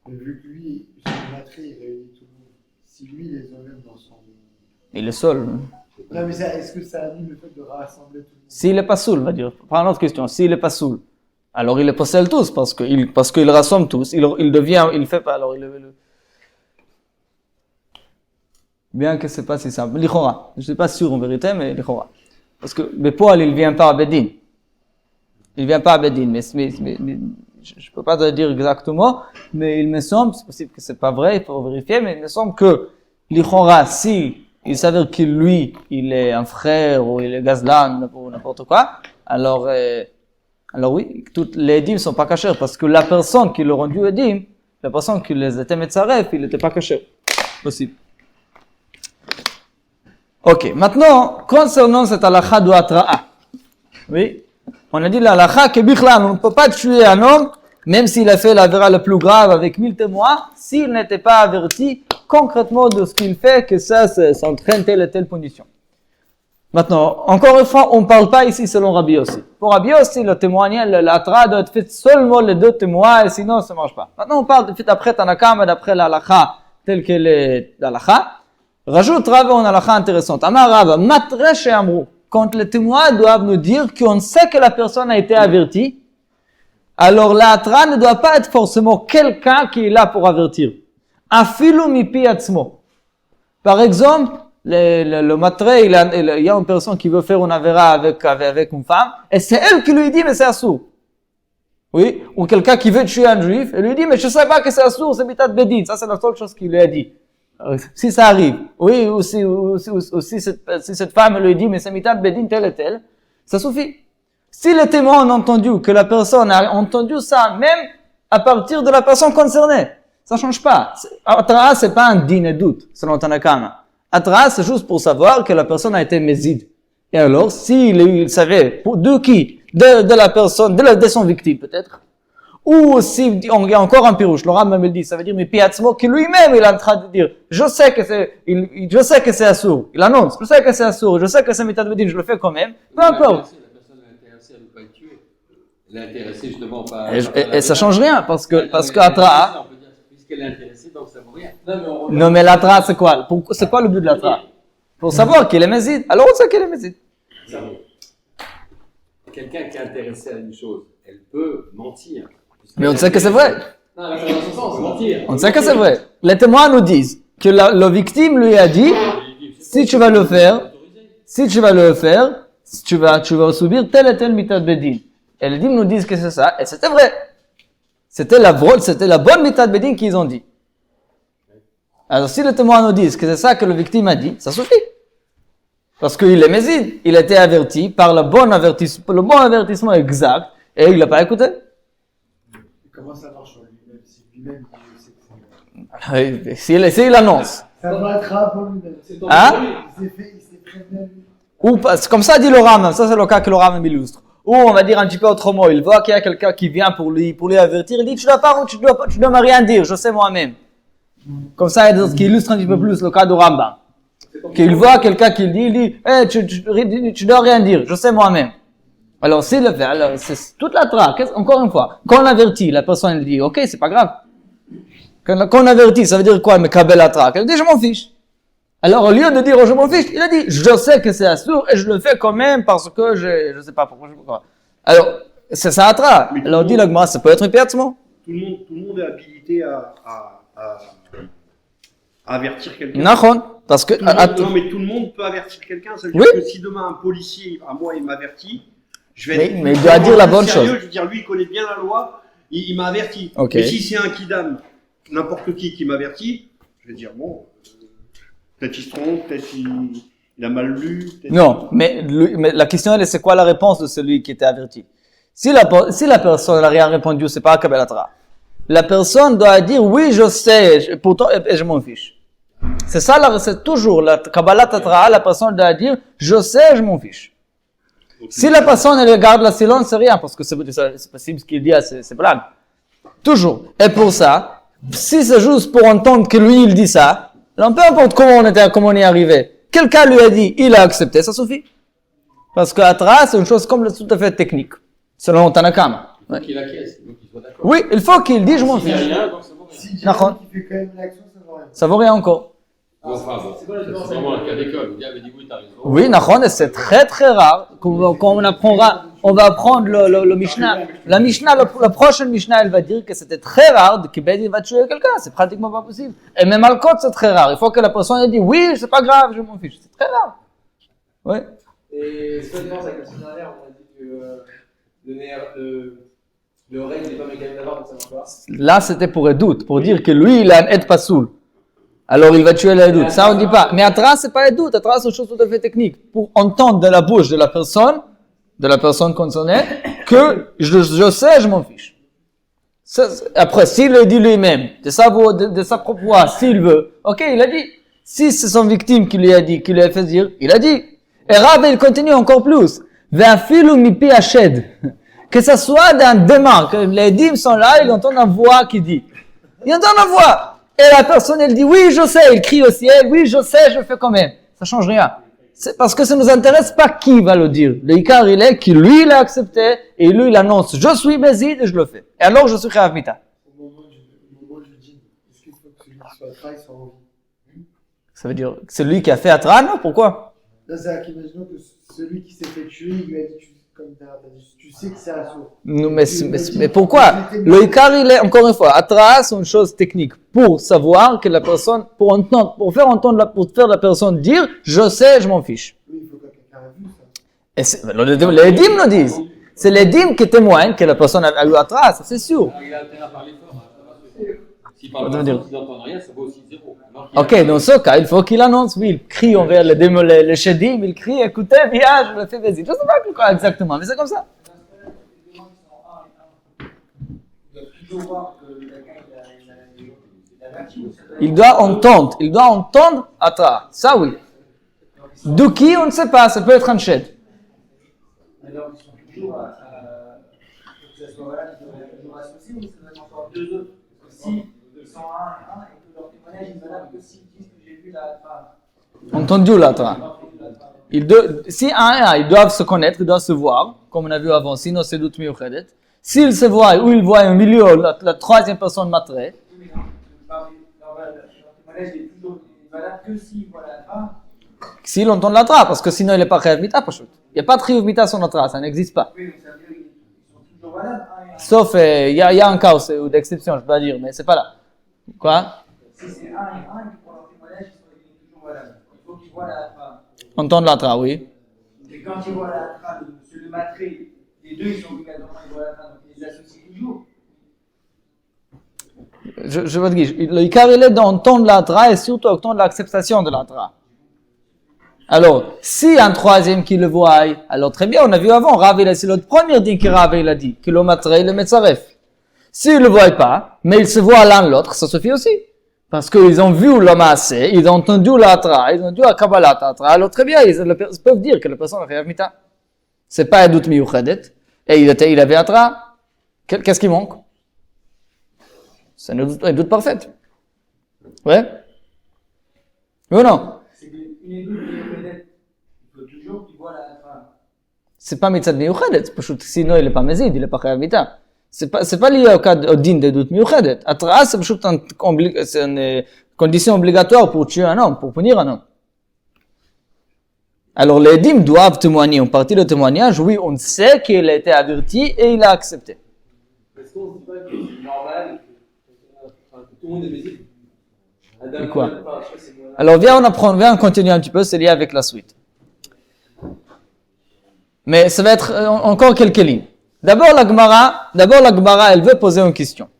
Mais vu que lui, son maître, il réunit tout le monde. Si lui, il les emmène dans son... Il est seul. Non, mais est-ce que ça annule le fait de rassembler tout le monde? S'il n'est pas saoul, va dire. Prends une autre question. S'il n'est pas saoul, alors il les possède tous parce qu'il rassemble tous. Il fait pas, alors bien que c'est pas si simple. L'Ichora. Je suis pas sûr en vérité, mais l'Ichora. Parce que Bepol, il vient pas à Bedin. Il vient pas à Bedin, mais je peux pas te dire exactement, mais il me semble, c'est possible que c'est pas vrai, il faut vérifier, mais il me semble que l'Ichora, si il s'avère que lui, il est un frère, ou il est gazlan, ou n'importe quoi, alors oui, toutes les dîmes sont pas cachées, parce que la personne qui l'a rendu les dîmes, la personne qui les était metzaref, il était pas caché. Possible. Ok, maintenant, concernant cette halakha de Atra'a, oui, on a dit la halakha que Bichlan, on ne peut pas tuer un homme, même s'il a fait la vera la plus grave avec 1000 témoins, s'il n'était pas averti concrètement de ce qu'il fait, que ça entraîne telle et telle punition. Maintenant, encore une fois, on ne parle pas ici selon Rabbi Yossi. Pour Rabbi Yossi, le témoignage, l'Atra doit être fait seulement les deux témoins, et sinon ça ne marche pas. Maintenant, on parle de fait après Tanakam et d'après la halakha telle qu'elle est l'halakha. Rajoute Rav une halakha intéressante. Amar Rav, matre chez Amrou. Quand les témoins doivent nous dire qu'on sait que la personne a été avertie, alors l'atra ne doit pas être forcément quelqu'un qui est là pour avertir. Afilu mipi atzmo. Par exemple, le matre, il y a une personne qui veut faire une avera avec une femme, et c'est elle qui lui dit, mais c'est assourd. Oui? Ou quelqu'un qui veut tuer un juif, et lui dit, mais je ne sais pas que c'est assourd, c'est mitat bedin. Ça, c'est la seule chose qu'il lui a dit. Si ça arrive, oui, ou si cette femme lui dit, mais c'est mitat bedin tel et tel, ça suffit. Si les témoins ont entendu que la personne a entendu ça, même à partir de la personne concernée, ça change pas. Atra'a, c'est pas un din et doute, selon Tanakama. Atra'a, c'est juste pour savoir que la personne a été mézid. Et alors, s'il savait, de qui? De la personne, de son victime, peut-être. Ou si, il y a encore un pirouche, le Rambam me le dit, ça veut dire, mais Piatzmo, qui lui-même, il est en train de dire, je sais que c'est assourd. Il annonce, je sais que c'est assourd, je sais que c'est mitat bedin, je le fais quand même. Peu importe. La personne est intéressée à ne pas le tuer. Elle est intéressée justement par... Et ça change rien, parce que Atra'a, On peut dire, puisqu'elle est intéressée, donc ça vaut rien. non, mais l'Atra'a, c'est quoi? C'est quoi le but de l'Atra'a? Pour savoir qu'il est mézid. Alors, on sait qu'il est mézid. Quelqu'un qui est intéressé à une chose, elle peut mentir. Mais on sait que c'est vrai. Non, là, ça va dans son sens, mentir. On sait que c'est vrai. Les témoins nous disent que la victime lui a dit, si tu vas le faire, tu vas subir tel et tel mitat bedin. Et les dîmes nous disent que c'est ça, et c'était vrai. C'était la bonne mitat bedin qu'ils ont dit. Alors si les témoins nous disent que c'est ça que la victime a dit, ça suffit. Parce qu'il est mézid, il a été averti par le bon avertissement exact, et il l'a pas écouté. Comment ça marche sur lui-même? Si lui-même dit que c'est S'il annonce. ça va être rare pour lui-même. Hein? Il s'est prévenu à lui. Ou, comme ça dit le Rambam, ça c'est le cas que le Rambam illustre. Ou on va dire un petit peu autrement, il voit qu'il y a quelqu'un qui vient pour lui avertir, il dit, tu dois me rien dire, je sais moi-même. Comme ça, il illustre un petit peu plus le cas du Rambam. Qu'il voit quelqu'un qui dit, hey, tu dois rien dire, je sais moi-même. Alors, s'il le fait, alors, c'est toute la traque. Encore une fois, quand on avertit, la personne, elle dit, ok, c'est pas grave. Quand on avertit, ça veut dire quoi, mais kabel la traque? Elle dit, je m'en fiche. Alors, au lieu de dire, je m'en fiche, il a dit, je sais que c'est assourd et je le fais quand même parce que je sais pas pourquoi. Alors, c'est ça la traque. Alors, dit l'agma, ça peut être un piatzement. tout le monde est habilité à avertir quelqu'un. Nahon, parce que... Non, mais tout le monde peut avertir quelqu'un. Ça veut dire Oui. que si demain un policier, à moi, il m'avertit, je vais Mais il doit dire la bonne sérieux, chose. Je veux dire, lui, il connaît bien la loi, il m'a averti. Ok. Mais si c'est un kidam, n'importe qui m'avertit, je vais dire, bon, peut-être il se trompe, peut-être il a mal lu. Non, mais la question elle est, c'est quoi la réponse de celui qui était averti? Si la personne n'a rien répondu, c'est pas Kabbalat Tra. La personne doit dire, oui, je sais, pourtant, et je m'en fiche. C'est toujours la Kabbalat Tra, la personne doit dire, je sais, je m'en fiche. Si la personne, elle garde le silence, c'est rien, parce que c'est possible ce qu'il dit, c'est blague. Toujours. Et pour ça, si c'est juste pour entendre que lui, il dit ça, alors peu importe comment on est arrivé, quelqu'un lui a dit, il a accepté, ça suffit. Parce que Atra, c'est une chose comme tout à fait technique, selon Tanakama. Ouais. Qu'il acquiesce, donc qu'il soit d'accord. Oui, il faut qu'il dise, je m'en S'il n'y a fiche. rien, donc ça vaut rien. Si D'accord. quelqu'un qui fait quand même l'action, ça vaut rien. Ça vaut rien encore. Enfin, bon, c'est quoi la c'est différence vraiment avec- un cas d'école. Le gars avait dit oui, t'as raison. Oui, Nahon, et c'est très très rare. Quand on apprendra, on va apprendre le Mishnah. La Mishnah, la prochaine Mishnah, elle va dire que c'était très rare que Bedin va tuer quelqu'un. C'est pratiquement pas possible. Et même à Al-Qod, c'est très rare. Il faut que la personne ait dit oui, c'est pas grave, je m'en fiche. C'est très rare. Oui. Et c'est quoi la différence avec la semaine dernière? On a dit que le règne n'est pas mécanique d'abord, donc ça marche pas. Là, c'était pour Edout, pour dire que lui, il a un aide pas soul. Alors, il va tuer l'Edout. Ça, on dit pas. Mais Atra, c'est pas Edout. Atra, c'est une chose tout à fait technique. Pour entendre de la bouche de la personne concernée, que je sais, je m'en fiche. Après, s'il le dit lui-même, de sa propre voix, s'il veut, ok, il a dit. Si c'est son victime qui lui a dit, qui lui a fait dire, il a dit. Et Rav, il continue encore plus. Ve'afilu mipi hashed. Que ce soit dans deux mains, que les dîmes sont là, ils entendent la voix qui dit. Ils entendent la voix. Et la personne, elle dit, oui, je sais, il crie au ciel, oui, je sais, je fais quand même. Ça change rien. C'est parce que ça nous intéresse pas qui va le dire. Le Ikar, il est qui lui, il a accepté, et lui, il annonce, je suis Bézid et je le fais. Et alors, je suis Chayav Mita. Au moment du dîme, est-ce qu'il faut que celui qui soit trahi soit en vie? Ça veut dire, c'est lui qui a fait Atra, non? Pourquoi? Là, c'est imaginons que celui qui s'est fait tuer, il lui a dit, comme t'as dit, tu sais que c'est un sourd. Non, mais pourquoi? Le Ikar, il est, encore une fois, Atra, c'est une chose technique. Pour savoir que la personne, pour faire la personne dire, je sais, je m'en fiche. Oui, il faut que quelqu'un ait vu ça. Et les dîmes le disent. C'est les dîmes qui témoignent que la personne a eu Atra, ça c'est sûr. Il a intérêt à parler fort. Hein, ça va suffire. S'il parle Ça pas veut fort, dire- s'il n'entend rien, ça vaut aussi zéro. Alors qu'il Ok, dans ce cas, il faut qu'il annonce, oui, il crie envers les Shedim, il crie, écoutez, viens, je le fais vas-y. Je sais pas quoi exactement, mais c'est comme ça. Il doit entendre Atra, ça oui. De qui, on ne sait pas, ça peut être un Shed. Alors, ils sont toujours faut que ça soit valable, ils doivent toujours associés ou ça doit être encore deux autres? Parce que si ils sont un et un et que leur témoignage est valable que s'ils disent que j'ai vu la femme. Entendu l'Atra. Si un et un, ils doivent se connaître, ils doivent se voir, comme on a vu avant, sinon c'est doute miuchedet. S'ils se voient ou ils voient au milieu la troisième personne matrée, Oui, mais non, leur témoignage est toujours valable que s'ils voient la femme. s'ils entendent l'Atra, parce que sinon il n'est pas Chayav Mita, il n'y a pas de Chayav Mita sans l'Atra, ça n'existe pas. Oui, mais ça veut dire qu'ils sont toujours valables, un et un. Sauf, il y a un cas ou d'exception, je dois dire, mais c'est pas là. Quoi? Si c'est un et un, et pour leur témoignage, il est toujours valable. Il faut qu'ils voient la femme. Entendre l'Atra, oui. Et quand ils voient la femme de monsieur le matré, les deux ils sont obligatoirement, ils voient la femme, donc ils les associent toujours. Je veux dire, le Ikar il est d'entendre l'Atra et surtout d'entendre l'acceptation de l'Atra. Alors, si un troisième qui le voit, alors très bien, on a vu avant, Rav, c'est le premier ding que Rav il a dit, que le matré, le metzaref. S'il ne le voit pas, mais ils se voient l'un l'autre, ça suffit aussi. Parce qu'ils ont vu le maasé, ils ont entendu l'Atra, ils ont entendu la Kabbalat Atra, alors très bien, ils peuvent dire que la personne a fait Mita. C'est pas un doute miuchedet, et il avait Atra. Qu'est-ce qui manque? C'est un doute parfait. Ouais? Oui ou non? C'est qu'une et deux qui est peut-être, il faut toujours qu'ils voient la femme. C'est pas mitzad miuchedet, sinon il n'est pas mezid, il n'est pas chayav mita. C'est pas lié au din de doute miuchedet. Atra, c'est une condition obligatoire pour tuer un homme, pour punir un homme. Alors les dîmes doivent témoigner, en partie de témoignage, oui, on sait qu'il a été averti et il a accepté. Est-ce qu'on se dit pas que c'est normal que tout le monde est baisé? Et quoi? Alors viens on continue un petit peu, c'est lié avec la suite. Mais ça va être encore quelques lignes. D'abord la Gemara, elle veut poser une question.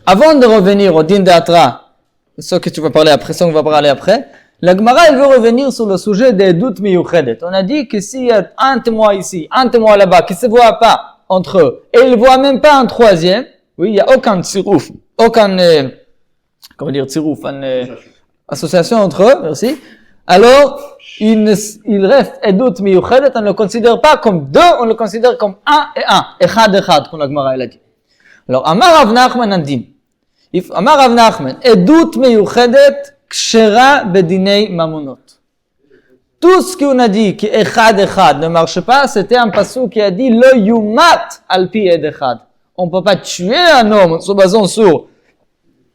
Avant de revenir au din d'Atra, ce que tu vas parler après, ce qu'on va parler après, la Gemara, elle veut revenir sur le sujet des doutes miyuchedet. On a dit que s'il y a un témoin ici, un témoin là-bas, qui ne se voit pas entre eux, et il ne voit même pas un troisième, oui, il n'y a aucun tsirouf, association entre eux, merci. Alors, il reste doute miyuchedet, on ne le considère pas comme deux, on le considère comme un et un, echad, comme la Gemara, elle a dit. Alors, Amar Rav Nachman Andim. Amar Rav Nachman, edut miyuchedet kshera bedinei mamonot. Tout ce qu'on a dit que echad ne marche pas, c'était un passage qui a dit lo yumat al pi ed echad. On ne peut pas tuer un homme en se basant sur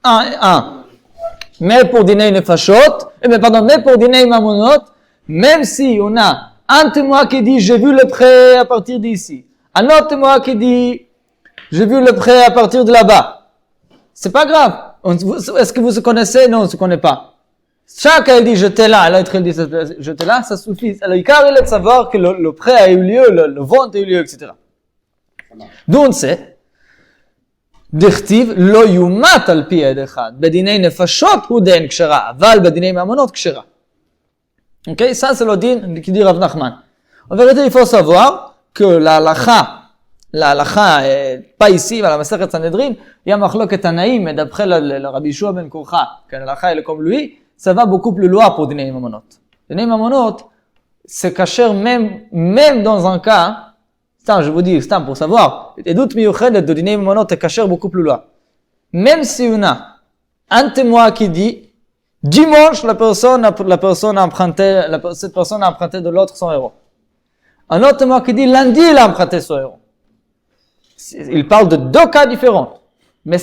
un et un. Mais pour dinei nefashot, mais pour dinei mamonot, même si on a un témoin qui dit j'ai vu le prêt à partir d'ici, un autre témoin qui dit j'ai vu le prêt à partir de là-bas. C'est pas grave. Est-ce que vous se connaissez? Non, on ne se connaît pas. Chacun dit j'étais là, l'autre il dit j'étais là, ça suffit. Alors, il est de savoir que le prêt a eu lieu, le vente a eu lieu, etc. Donc c'est d'echtiv lo yumat al pi ed echad bedinei nefashot hu den kshera aval bedinei mamonot kshera. Ok, ça c'est le din qui dit Rav Nachman. En vérité, il faut savoir que la halacha pas ici, mais la Masechet Sanhedrin, il y a Machlok Tanaïm, et d'après le Rabbi Shua ben Kocha, que la halacha est comme lui, ça va beaucoup plus loin pour Dinei Mamonot. Dinei Mamonot, c'est caché même dans un cas, je vous dis, pour savoir, et doute miyuchedet de Dinei Mamonot est caché beaucoup plus loin. Même si on a un témoin qui dit, dimanche, cette personne a emprunté de l'autre 100 euros. Un autre témoin qui dit, lundi, il a emprunté 100 euros. Il parle de deux cas différents, mais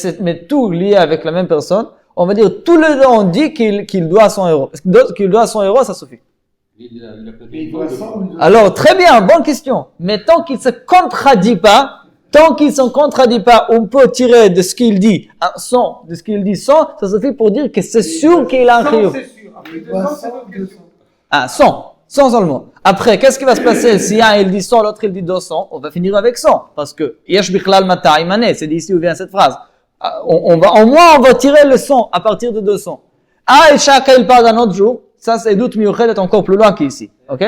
tout lié avec la même personne. On va dire, tous les deux on dit qu'il doit 100 euros. Qu'il doit 100 euros, ça suffit. Alors, très bien, bonne question. Mais tant qu'il ne se contredit pas, on peut tirer de ce qu'il dit 100, de ce qu'il dit 100, ça suffit pour dire que c'est sûr qu'il a un chiyuv. 100 seulement. Après, qu'est-ce qui va se passer si un il dit 100, l'autre il dit 200? On va finir avec 100. Parce que, yesh bichlal matai mané, c'est d'ici où vient cette phrase. Au moins, on va tirer le 100 à partir de 200. Et chacun il parle d'un autre jour. Ça, c'est doute miyuchedet encore plus loin qu'ici. Ok?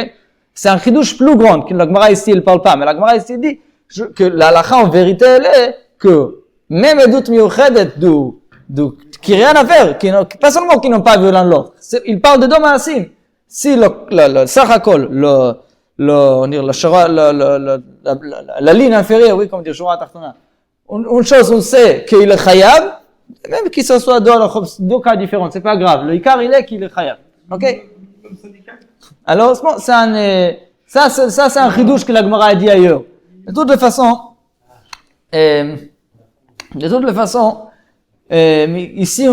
C'est un chidouche plus grand, que la Gemara ici, il parle pas. Mais la Gemara ici dit que la halacha en vérité, elle est que même les doutes miyuchedet qui n'a rien à faire, pas seulement qui n'ont pas vu l'un l'autre. Il parle de deux maasim. Si le sachakol, la ligne inférieure, oui, comme dire, Shura Tartana, une chose, on sait qu'il est chayav, même qu'il se soit deux cas différents, c'est pas grave. Le ikar, il est qu'il est chayav. Ok? Alors, c'est un chidouche que la Gemara a dit ailleurs. De toute façon, ici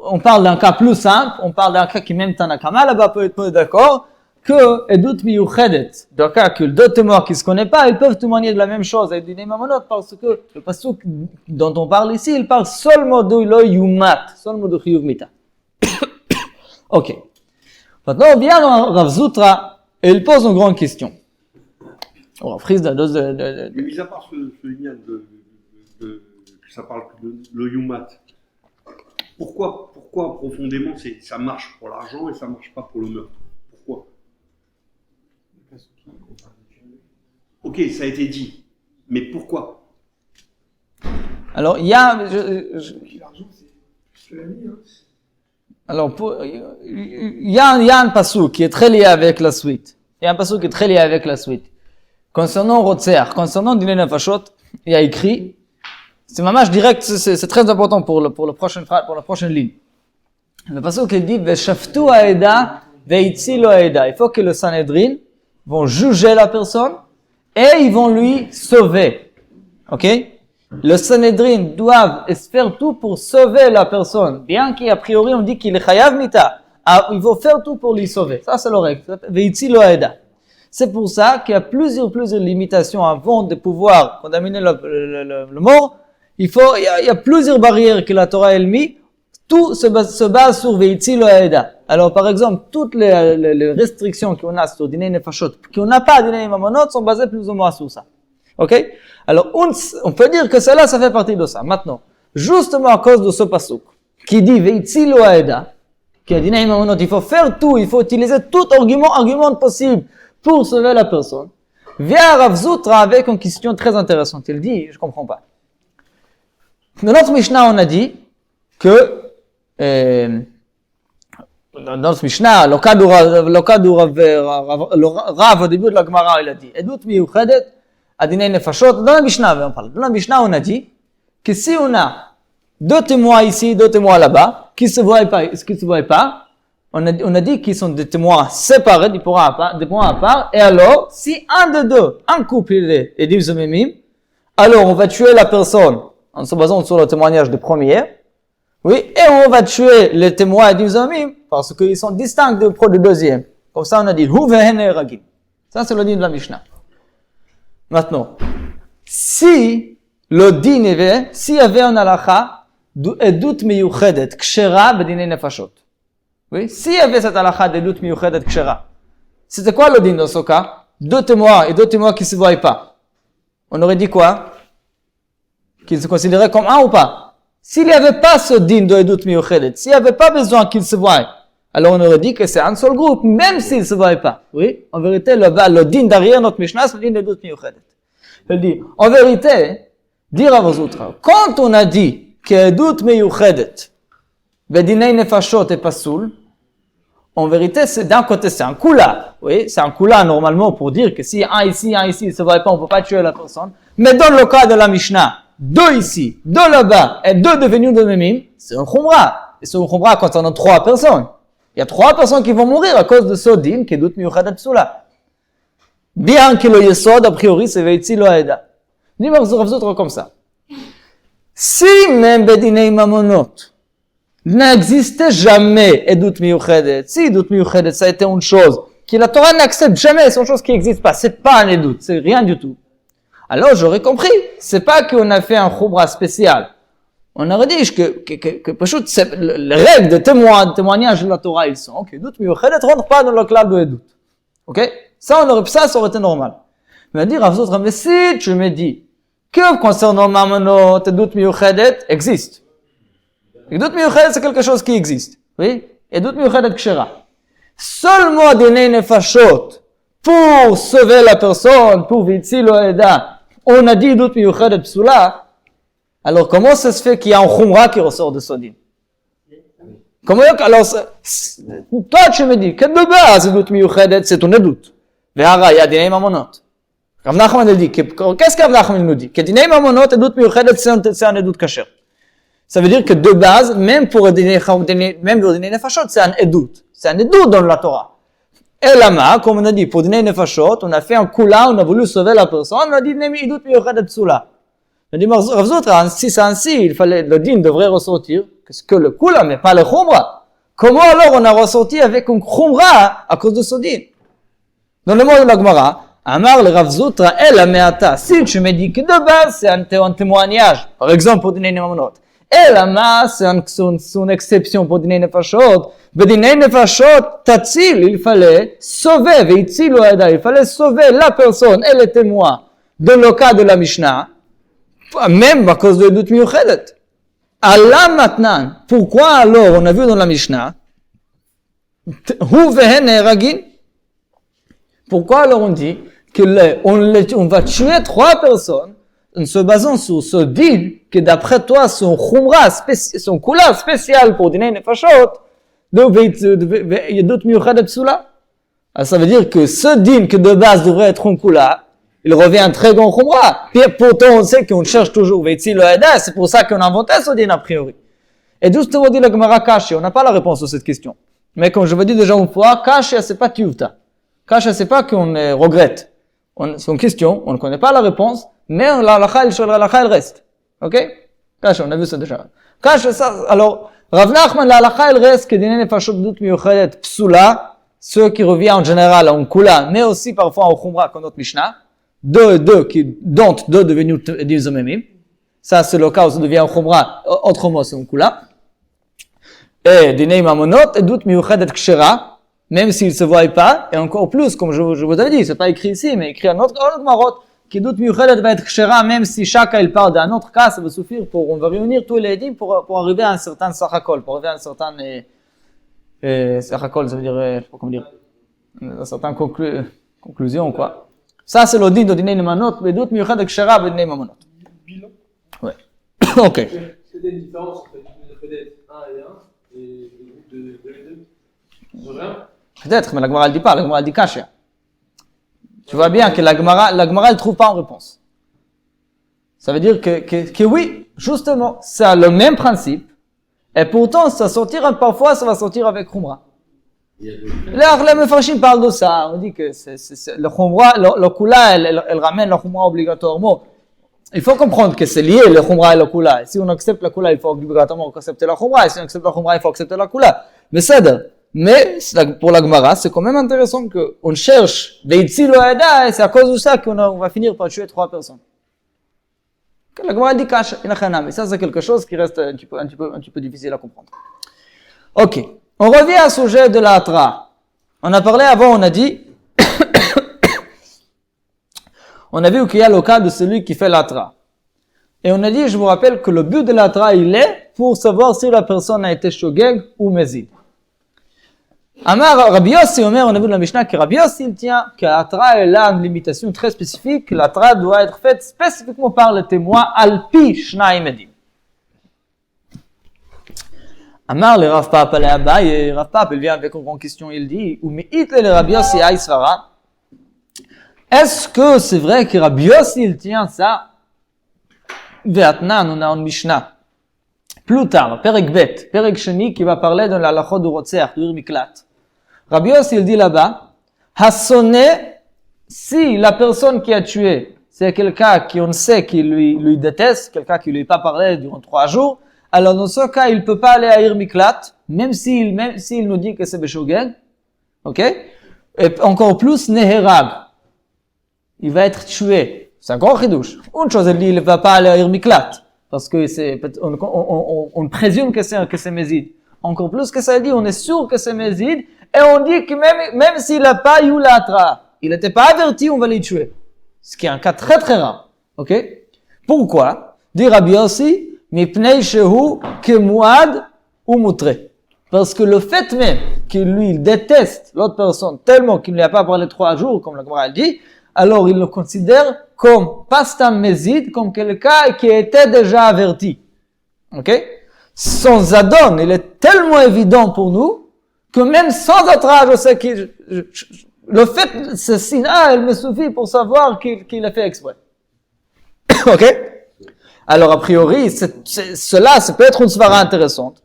on parle d'un cas plus simple, on parle d'un cas qui même Tanakama là-bas peut être d'accord, que edut miyuchedet, dans le cas que deux témoins qui ne se connaissent pas, ils peuvent témoigner de la même chose avec Dinei Mamonot, parce que le pasuk dont on parle ici, il parle seulement de lo yumat, seulement de chiyuv mita. Ok. Maintenant, on vient dans Rav Zutra, et il pose une grande question. Mais mis à part ce lien que ça parle de le yumat, pourquoi profondément ça marche pour l'argent et ça marche pas pour le meurtre? Pourquoi? Ok, ça a été dit, mais pourquoi? Alors, il y a... Alors, il y a un passage qui est très lié avec la suite. Concernant Rotzer, concernant Dinei Nefashot, il y a écrit, c'est mamash direct, c'est très important pour la prochaine ligne. Le passage qui dit, Veshaftu haeda, veitzilu haeda. Il faut que le Sanhedrin vont juger la personne et ils vont lui sauver. Ok? Le Sanhedrin doivent faire tout pour sauver la personne. Bien qu'a priori on dit qu'il est chayav mita. Il faut faire tout pour lui sauver. Ça c'est le règle. Veitzilu haeda. C'est pour ça qu'il y a plusieurs limitations avant de pouvoir condamner le mort. Il y a plusieurs barrières que la Torah a mis. Tout se base sur Veitzi lo Aeda. Alors, par exemple, toutes les restrictions qu'on a sur Dinei Nefashot, qu'on n'a pas Dinei Mamonot, sont basées plus ou moins sur ça. Ok? Alors, on peut dire que cela, ça fait partie de ça. Maintenant, justement à cause de ce pasuk, qui dit Veitzi lo Aeda, qui a Dinei Mamonot, il faut faire tout, il faut utiliser tout argument possible pour sauver la personne. Vient Rav Zutra avec une question très intéressante. Il dit, je comprends pas. Dans notre Mishnah, on a dit que dans notre Mishnah, le cas du Rav au début de la Gemara, il a dit Edut miyuchedet adinei nefashot. Dans la Mishnah, on parle. Dans la Mishnah, on a dit que si on a deux témoins ici, deux témoins là-bas, qui se voient pas, on a dit qu'ils sont des témoins séparés, des témoins à part, et alors, si un de deux, un couple, il est dit Zomemim, alors on va tuer la personne en se basant sur le témoignage du premier, oui, et on va tuer les témoins du Zomim parce qu'ils sont distincts du deuxième. Comme ça, on a dit Hu vehen ragim. Ça, c'est le din de la Mishnah. Maintenant, si le din avait, s'il y avait un halakha d'edut miyuchedet kshera bedinei nefashot. Oui, s'il y avait cette halakha d'edut miyuchedet kshera, c'était quoi le din dans ce cas? Deux témoins qui se voient pas. On aurait dit quoi? Qu'ils se considéraient comme un ou pas? S'il n'y avait pas ce din de Edut Miyuchedet, s'il n'y avait pas besoin qu'ils se voient, alors on aurait dit que c'est un seul groupe, même s'ils ne se voient pas. Oui, en vérité, le din derrière notre Mishnah, c'est le din d'Edut Miyuchedet. Il dit, en vérité, dire à vos autres, quand on a dit que Edut Miyuchedet, Bedinei Nefashot et Pasoul, en vérité, c'est d'un côté, c'est un kula. Oui, c'est un kula normalement pour dire que si un ici, il ne se voit pas, on ne peut pas tuer la personne. Mais dans le cas de la Mishnah, deux ici, deux là-bas, et deux devenus de Memim, c'est un khumra. Et c'est un khumra quand on a trois personnes. Il y a trois personnes qui vont mourir à cause de ce din, qui est doute miyuchadet psula. Bien que le yesod, a priori, c'est veitzi lo aeda. Dis-moi, vous comme ça. Si même bedinei mamonot n'existait jamais edut miyuchadet, si edut miyuchadet, ça a été une chose que la Torah n'accepte jamais, c'est une chose qui n'existe pas, c'est pas un edut, c'est rien du tout. Alors j'aurais compris, c'est pas qu'on a fait un khumra spécial. On aurait dit que les règles de témoignage de la Torah, ils sont que Edut Miyuchedet ne rentre pas dans le clal de Edut. Ok? Ça aurait été normal. Mais dire à vous autres, mais si tu me dis que concernant Mamonot, Edut Miyuchedet existe. Edut Miyuchedet, c'est quelque chose qui existe. Oui? Edut Miyuchedet Kshera. Seulement Dinei Nefashot, pour sauver la personne, pour Veitzi lo Aeda, on a dit Edut Miyuchedet Psula, alors comment ça se fait qu'il y a un khumra qui ressort de ce din? Comment, alors, toi tu me dis que de base Edut Miyuchedet c'est un Edut. Ve'ara, il y a Dinei Mamonot. Rav Nachman dit, qu'est-ce que Rav Nachman nous dit? Que Dinei Mamonot, Edut Miyuchedet c'est un Edut kasher. Ça veut dire que de base, même pour Dinei Nefashot, c'est un Edut. C'est un Edut dans la Torah. Et là, comme on a dit, pour Dinei Nefashot, on a fait un kula, on a voulu sauver la personne, on a dit Nemi Edut Miyuchedet Psula. On a dit, Rav Zutra, si c'est ainsi, le din devrait ressortir que le kula, mais pas le khumra. Comment alors on a ressorti avec un khumra à cause de ce din? Dans le mot de la Gemara, Amar le Rav Zutra, el ameata, si tu me dis que de base c'est un témoignage, par exemple pour Dinei Mamonot, et là, c'est une exception pour Dinei Nefashot. Dinei Nefashot, Tatzil, il fallait sauver, Veitzi lo Aeda, il fallait sauver la personne et les témoins dans le cas de la Mishnah, même à cause de Edut Miyuchedet. Allah maintenant, pourquoi alors on a vu dans la Mishnah, Hu vehen ragin? Pourquoi alors on dit on va tuer trois personnes en se basant sur ce din que d'après toi son khumra son kula spécial pour Dinei Nefashot de Edut Miyuchedet Psula? Ça veut dire que ce din que de base devrait être un kula, il revient un très grand khumra. Puis pourtant on sait qu'on cherche toujours Veitzi lo Aeda, c'est pour ça qu'on a inventé ce din a priori. Et justement dit la Gemara Kashi, on n'a pas la réponse à cette question. Mais comme je vous dis déjà une fois, Kashi c'est pas tiyuvta. Kashi c'est pas qu'on regrette. C'est une question, on ne connaît pas la réponse, mais la halakha elle reste. Ok? Kashi, on a vu ça déjà. Kashi ça, alors, Rav Nachman, la halakha elle reste que Dinei Nefashot Edut Miyuchedet Psula, ce qui revient en général en Kula, mais aussi parfois en Khumra, comme notre Mishnah, dont deux devenus des Zomemim. Ça, c'est le cas où ça devient en Khumra, autrement c'est en Kula. Et Dinei Mamonot, et doute Miuchedet Kshera, même s'il ne se voit pas, et encore plus, comme je vous avais dit, c'est pas écrit ici, mais écrit en autre Marot, qui doute Miuchedet va être Kshera, même si chacun il parle d'un autre cas, ça va suffire on va réunir tous les dits pour arriver à un certain Sachakol, pour arriver à un certain, Sachakol, ça veut dire, je sais pas comment dire, une certaine conclusion, quoi. Ça, c'est le dit de Dinei Mamonot, et doute Miuchedet Kshera, et Dinei Mamonot. Ouais. Ok. C'est des différences entre peut-être 1 et 1 et le groupe de 2 et 2. Peut-être, mais la Gemara ne dit pas, la Gemara dit Kashia. Tu vois bien que la Gemara ne trouve pas en réponse. Ça veut dire que oui, justement, c'est le même principe, et pourtant, parfois, ça va sortir avec Khumra. Les Mefarshim parlent de ça, on dit que le Khumra, le Kula, elle ramène le Khumra obligatoirement. Il faut comprendre que c'est lié le Khumra et le Kula. Si on accepte la Kula, il faut obligatoirement accepter la Khumra. Et si on accepte la Khumra, il faut accepter la Kula. Mais pour la Gemara, c'est quand même intéressant qu'on cherche Veitzilu Aeda, et c'est à cause de ça qu'on va finir par tuer 3 personnes. Que la Gemara dit Kash, mais ça c'est quelque chose qui reste un petit peu difficile à comprendre. Ok. On revient au sujet de la Hatra. On a parlé avant, on a dit, on a vu qu'il y a le cas de celui qui fait l'atra. Et on a dit, je vous rappelle que le but de l'atra, il est pour savoir si la personne a été shogeg ou mezid. Amar Rabbi Yossi, on a vu dans la Mishnah que Rabbi Yossi, il tient que l'atra, elle a une limitation très spécifique. L'atra doit être faite spécifiquement par le témoin alpi shnai medim. Amar le Rav Papa le Abaye, et Rav Papa, il vient avec une grande question, il dit, ou mi'it le Rabbi Yossi aïsvara. Est-ce que c'est vrai que Rabbi Yossi, il tient ça? Ve'atnan, on a une Mishnah. Plus tard, Perek Bet, Perek Sheni, qui va parler de la halachot du Rotzer, du Miklat. Rabbi Yossi, il dit là-bas, Hassoné, si la personne qui a tué, c'est quelqu'un qui on sait qu'il lui déteste, quelqu'un qui lui pas parlé durant 3 jours, alors dans ce cas, il peut pas aller à Miklat, même s'il nous dit que c'est Beshogeg. Ok? Et encore plus, Neherag. Il va être tué. C'est encore chidouche. Une chose, elle dit, il ne va pas aller à Miklat. Parce que on présume que c'est Mézid. Encore plus que ça, elle dit, on est sûr que c'est Mézid. Et on dit que même s'il n'a pas eu l'atra, il n'était pas averti, on va les tuer. Ce qui est un cas très très rare. Ok? Pourquoi? Dit Rabbi Yossi, mipnei shehu kemuad ou mutre. Parce que le fait même qu'il lui déteste l'autre personne tellement qu'il ne lui a pas parlé 3 jours, comme la Gemara dit, alors il le considère comme pastam mezid, comme quelqu'un qui était déjà averti. Ok? Son zadon, il est tellement évident pour nous, que même sans attrage, je sais que le fait, ce sina, elle me suffit pour savoir qu'il a fait exprès. Ok? Alors, a priori, cela, ça peut être une svara intéressante.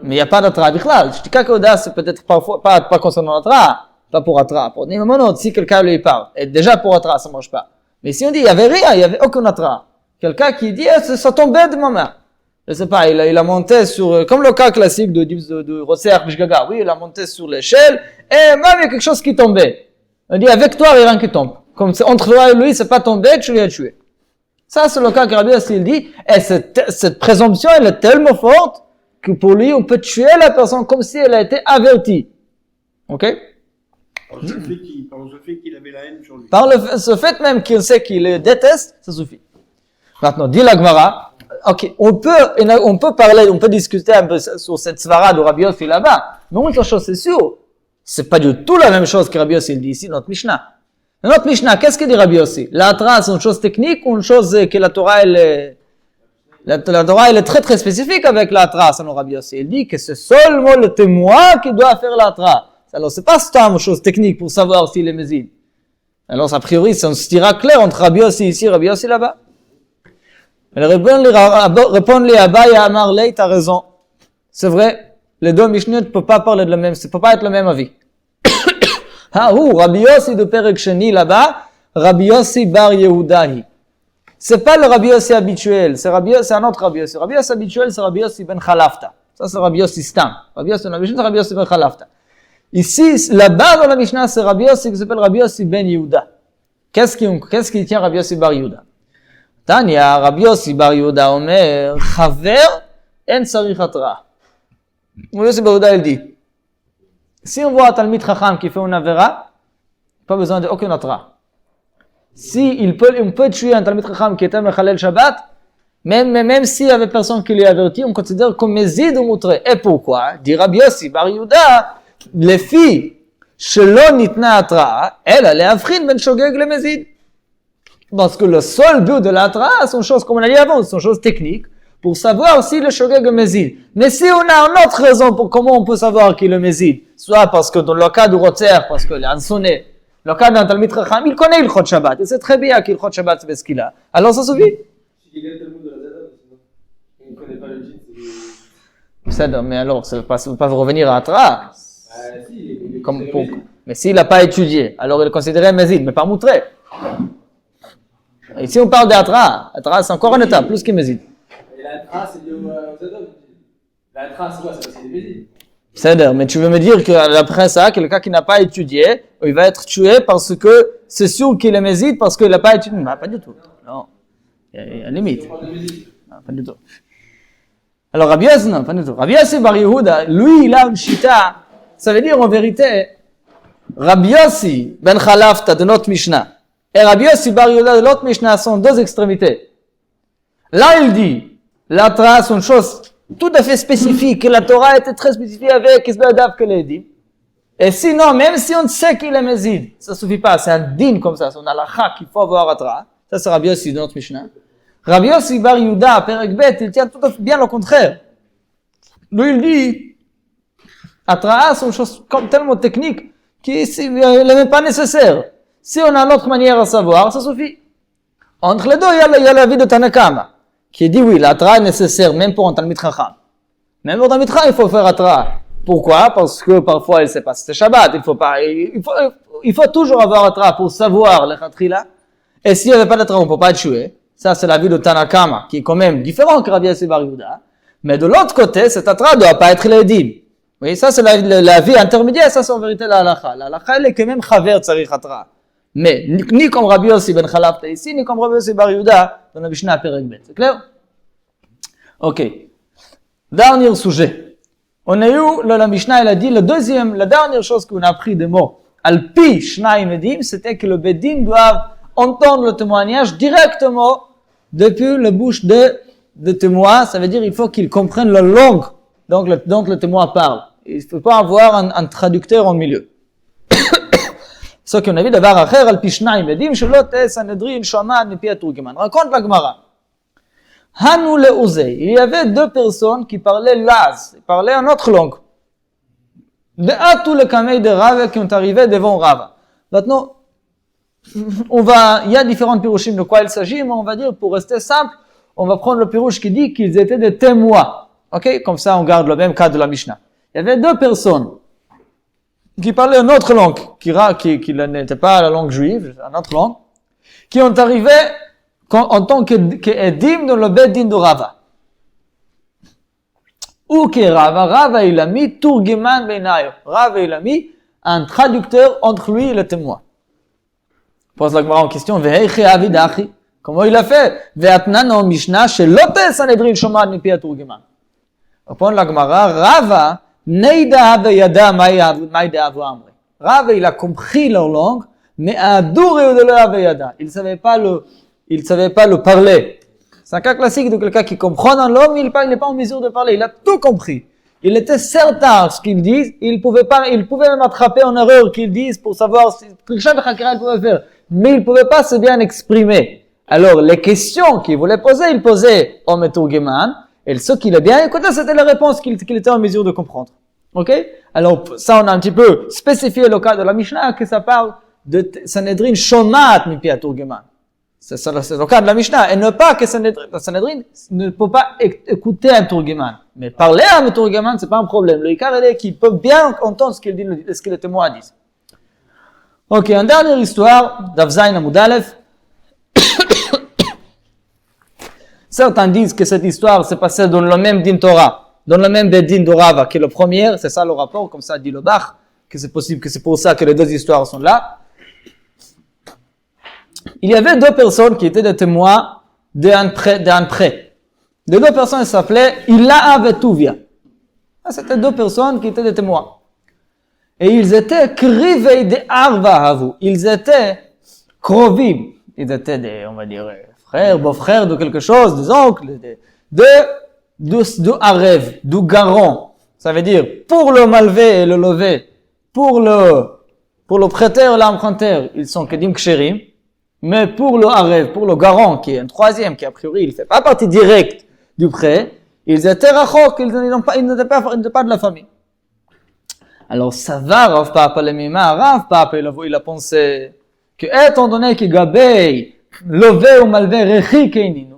Mais il n'y a pas d'atra. Je dis qu'Akoda, c'est peut-être parfois, pas concernant l'atra. Pas pour Atra. Pour Nimamonot, si quelqu'un lui parle, et déjà pour Atra, ça ne marche pas. Mais si on dit, il n'y avait rien, il n'y avait aucun Atra. Quelqu'un qui dit, ça tombait de ma main. Je sais pas, il a monté sur, comme le cas classique de Rosser Bishgaga. Oui, il a monté sur l'échelle, et même il y a quelque chose qui tombait. On dit, avec toi, il n'y a rien qui tombe. Comme c'est entre toi et lui, c'est pas tombé, tu l'as tué. Ça, c'est le cas que Rabbi Yossi dit, et cette présomption, elle est tellement forte, que pour lui, on peut tuer la personne comme si elle a été avertie. Ok? Par le fait qu'il avait la haine sur lui. Par ce fait même qu'il sait qu'il le déteste, ça suffit. Maintenant, dit la Gemara, ok, on peut parler, on peut discuter un peu sur cette svara de Rabbi Yossi là-bas. Mais une chose, c'est sûr, c'est pas du tout la même chose que Rabbi Yossi dit ici, notre Mishnah. Dans notre Mishnah, qu'est-ce que dit Rabbi Yossi? La Torah, c'est une chose technique ou une chose que la Torah, la Torah, elle est très très spécifique avec la Torah, selon Rabbi Yossi. Il dit que c'est seulement le témoin qui doit faire la Torah. Alors, c'est pas une chose technique pour savoir s'il est mézid. Alors, a priori, c'est un stira clair entre Rabbi Yossi ici et Rabbi Yossi là-bas. Répondre-lui à Abaye à Amar Lei, t'as raison. C'est vrai, les deux Mishnayot ne peuvent pas parler de la même, ça peut pas être le même avis. Rabbi Yossi de Perek Sheni là-bas, Rabbi Yossi bar Yehudahi. C'est pas le Rabbi Yossi habituel, c'est un autre Rabbi Yossi. Rabbi Yossi habituel, c'est Rabbi Yossi ben Khalafta. Ça, c'est Rabbi Yossi Stam. Rabbi Yossi ben Khalafta. Ici, là-bas dans la Mishnah, c'est Rabbi Yossi qui s'appelle Rabbi Yossi ben Yehuda. Qu'est-ce qui tient Rabbi Yossi bar Yehuda? Tanya, Rabbi Yossi bar Yehuda omer, Chaver en tzarich atraa. Rabbi Yossi bar Yehuda, il dit, si on voit un Talmid Chacham qui fait une avera, pas besoin d'aucun atraa. Si on peut tuer un Talmid Chacham qui était Mechalel Shabbat, même s'il y avait personne qui lui avertit, on considère comme Mezid ou Moutré. Et pourquoi? Dit Rabbi Yossi bar Yehuda, les filles, Shelo nitna atraa, elle allait afrin ben shogeg le Mezid. Parce que le seul but de l'atraa sont choses, comme on a dit avant, sont choses techniques, pour savoir si le shogeg est Mezid. Mais si on a une autre raison pour comment on peut savoir qu'il est Mezid, soit parce que dans le cas du Rotzer, parce qu'il est ansonné, le cas d'un Talmid Chacham, il connaît le Chod Shabbat, et c'est très bien qu'il Chod Shabbat c'est ce qu'il a. Alors ça suffit. Si quelqu'un te de la Zada, il ne connaît pas le djinn, Mais alors, ça ne veut pas revenir à Atra. si, Mais s'il n'a pas étudié, alors il est considéré Mezid, mais pas Moutré. Ici, on parle d'Atra. Atra, c'est encore un état, plus que Mezid. Et la trace, c'est lié au Zada. La trace, c'est quoi? C'est parce qu'il est Mezid. C'est-à-dire, mais tu veux me dire qu'après ça, quelqu'un qui n'a pas étudié, il va être tué parce que c'est sûr qu'il est Mezid parce qu'il n'a pas étudié. Non, pas du tout. Non. Il y a une limite. On parle de Mezid. Non, pas du tout. Alors, Rabbi Yossi, non, pas du tout. Rabbi Yossi bar Yehuda, lui, il a une chita. Ça veut dire, en vérité, Rabbi Yossi ben Chalafta de notre Mishnah et Rabbi Yossi bar Yehuda de l'autre Mishnah sont deux extrémités. Là, il dit, la trace, c'est une chose tout à fait spécifique, que la Torah était très spécifique avec Isbadav que les dit. Et sinon, même si on sait qu'il est Mezid, ça suffit pas, c'est un din comme ça, c'est un halakha qu'il faut avoir à tra. Ça, c'est Rabbi Yossi de notre Mishnah. Rabbi Yossi bar Yehuda, Perek Bet, il tient tout à fait bien le contraire. Lui, il dit, Atraa, c'est une chose tellement technique qu'elle n'est même pas nécessaire. Si on a une autre manière à savoir, ça suffit. Entre les deux, il y a la vie de Tanakama, qui dit oui, l'Atraa est nécessaire, même pour un Talmid Chacham. Même pour un Talmid Chacham, il faut faire Atraa. Pourquoi? Parce que parfois, il ne sait pas si c'est Shabbat, il faut toujours avoir Atraa pour savoir le Khatrila. Et s'il n'y avait pas d'Atraa, on ne peut pas être tué. Ça, c'est la vie de Tanakama, qui est quand même différent que Rabbi Yossi bar Yehuda. Mais de l'autre côté, cet Atraa ne doit pas être l'édim. Oui, ça, c'est la vie intermédiaire, ça, c'est en vérité la halakha. La halakha, elle est quand même chaver tzarich Atraa. Mais, ni comme Rabbi Yossi ben Chalafta ici, ni comme Rabbi Yossi bar Yehuda dans la Mishnah Perek Bet. C'est clair? Ok. Dernier sujet. On a eu, la Mishnah, elle a dit, la dernière chose qu'on a appris des mots, Alpi Shnaim Edim, c'était que le Bedin doit entendre le témoignage directement depuis la bouche de témoin. Ça veut dire il faut qu'il comprenne la langue donc le témoin parle. Il ne faut pas avoir un traducteur en milieu. Ce qu'on a vu d'abord אחר על פי שניים עדים שלא תהיה סנהדרין שומעת מפי התורגמן. Raconte la Gemara. Hanu le'uzei. Il y avait deux personnes qui parlaient laz, ils parlaient en autre langue. Be'atu le kamei de Rava qui ont arrivé devant Rava. Maintenant, il y a différents pirouchim de quoi il s'agit, mais on va dire, pour rester simple, on va prendre le pirouche qui dit qu'ils étaient des témoins. Ok? Comme ça, on garde le même cas de la Mishnah. Il y avait deux personnes qui parlaient une autre langue, qui n'était pas la langue juive, une autre langue, qui ont arrivé en tant qu'edim dans le Bedin de Rava. Ou que Rava il a mis Turgiman Beinayo. Rava il a mis un traducteur entre lui et le témoin. Pose la Gemara en question, Ve'echi avid achi. Comment il a fait? Ve'atnan en Mishnah, shelote sanedrin shomad mipi Turgiman. Répond la Gemara, Rava neida ve'yada maïda avu amri. Rava il a compris leur langue, mais adour et au-delà ve'yada. Il savait pas le parler. C'est un cas classique de quelqu'un qui comprend un langue, mais il n'est pas en mesure de parler. Il a tout compris. Il était certain de ce qu'ils disent. Il pouvait même attraper en erreur qu'ils disent pour savoir si Krisha Bechakira il pouvait faire. Mais il pouvait pas se bien exprimer. Alors, les questions qu'il voulait poser, il posait au Meturgeman. Et ce qu'il a bien écouté, c'était la réponse qu'il était en mesure de comprendre. Ok? Alors, ça, on a un petit peu spécifié le cas de la Mishnah, que ça parle de Sanhedrin Shomat Mipi Turgeman. C'est le cas de la Mishnah. Et ne pas que Sanhedrin ne peut pas écouter un Turgeman. Mais parler à un Turgeman, c'est pas un problème. Le Ikar est qu'il peut bien entendre ce que les témoins disent. Ok, une dernière histoire, d'Avzaïn Amud Aleph. Certains disent que cette histoire s'est passée dans le même din Torah, dans le même Bedin de Rava, qui est le premier, c'est ça le rapport, comme ça dit le Bach. que c'est possible, que c'est pour ça que les deux histoires sont là. Il y avait deux personnes qui étaient des témoins d'un prêt. Les deux personnes s'appelaient Ilaha et Tuvia. C'était deux personnes qui étaient des témoins. Et ils étaient krivei de arvahavu. Ils étaient krovim. Ils étaient des, on va dire, frères, beaux-frères de quelque chose, des oncles, de arev, du garant. Ça veut dire, pour le malvé et le levé, pour le prêteur et l'emprunteur, ils sont kedim ksherim. Mais pour le arev, pour le garant, qui est un troisième, qui a priori, il fait pas partie directe du prêt, ils étaient rachok, ils n'étaient pas de la famille. Alors, ça va, Rav Papa le Mima, Rav Papa, il a pensé que, étant donné que Gabei, levé ou malvé, rechi keininu,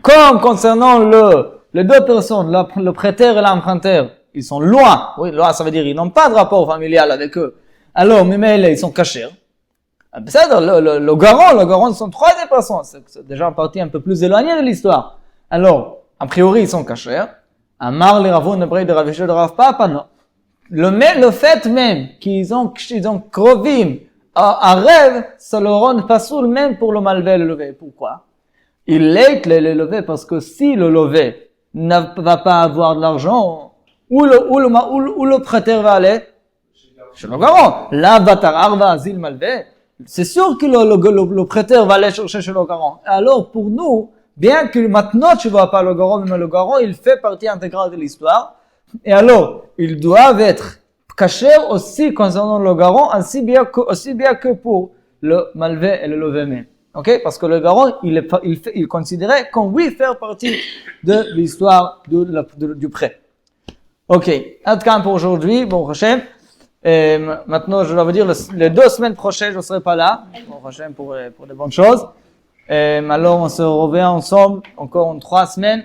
comme concernant les deux personnes, le prêteur et l'emprunteur, ils sont loin. Oui, loin, ça veut dire ils n'ont pas de rapport familial avec eux. Alors, mais ils sont cachés. Le garant, ils sont troisième personne. C'est déjà une partie un peu plus éloignée de l'histoire. Alors, a priori, ils sont cachés. Amar les Ravon de Rav Yeshua de Rav Papa, non. Le fait même qu'ils ont krovim à rêve, ça leur rend pasoul même pour le malvé et le levé. Pourquoi? Il l'aide le levé parce que si le levé ne va pas avoir de l'argent, où le prêteur va aller? Chez le garant. Là, batar arva azil malvé. C'est sûr que le prêteur va aller chercher chez le garant. Alors, pour nous, bien que maintenant tu vois pas le garant, mais le garant, il fait partie intégrale de l'histoire. Et alors, ils doivent être cachés aussi concernant le garant, aussi bien que pour le malvé et le levé même. Ok? Parce que le garant, il considérait qu'on oui faire partie de l'histoire du prêt. Ok. Un cas pour aujourd'hui. Bon, Hachem. Et maintenant, je dois vous dire, les 2 semaines prochaines, je ne serai pas là. Bon, Hachem pour de bonnes choses. Alors, on se revient ensemble encore en 3 semaines.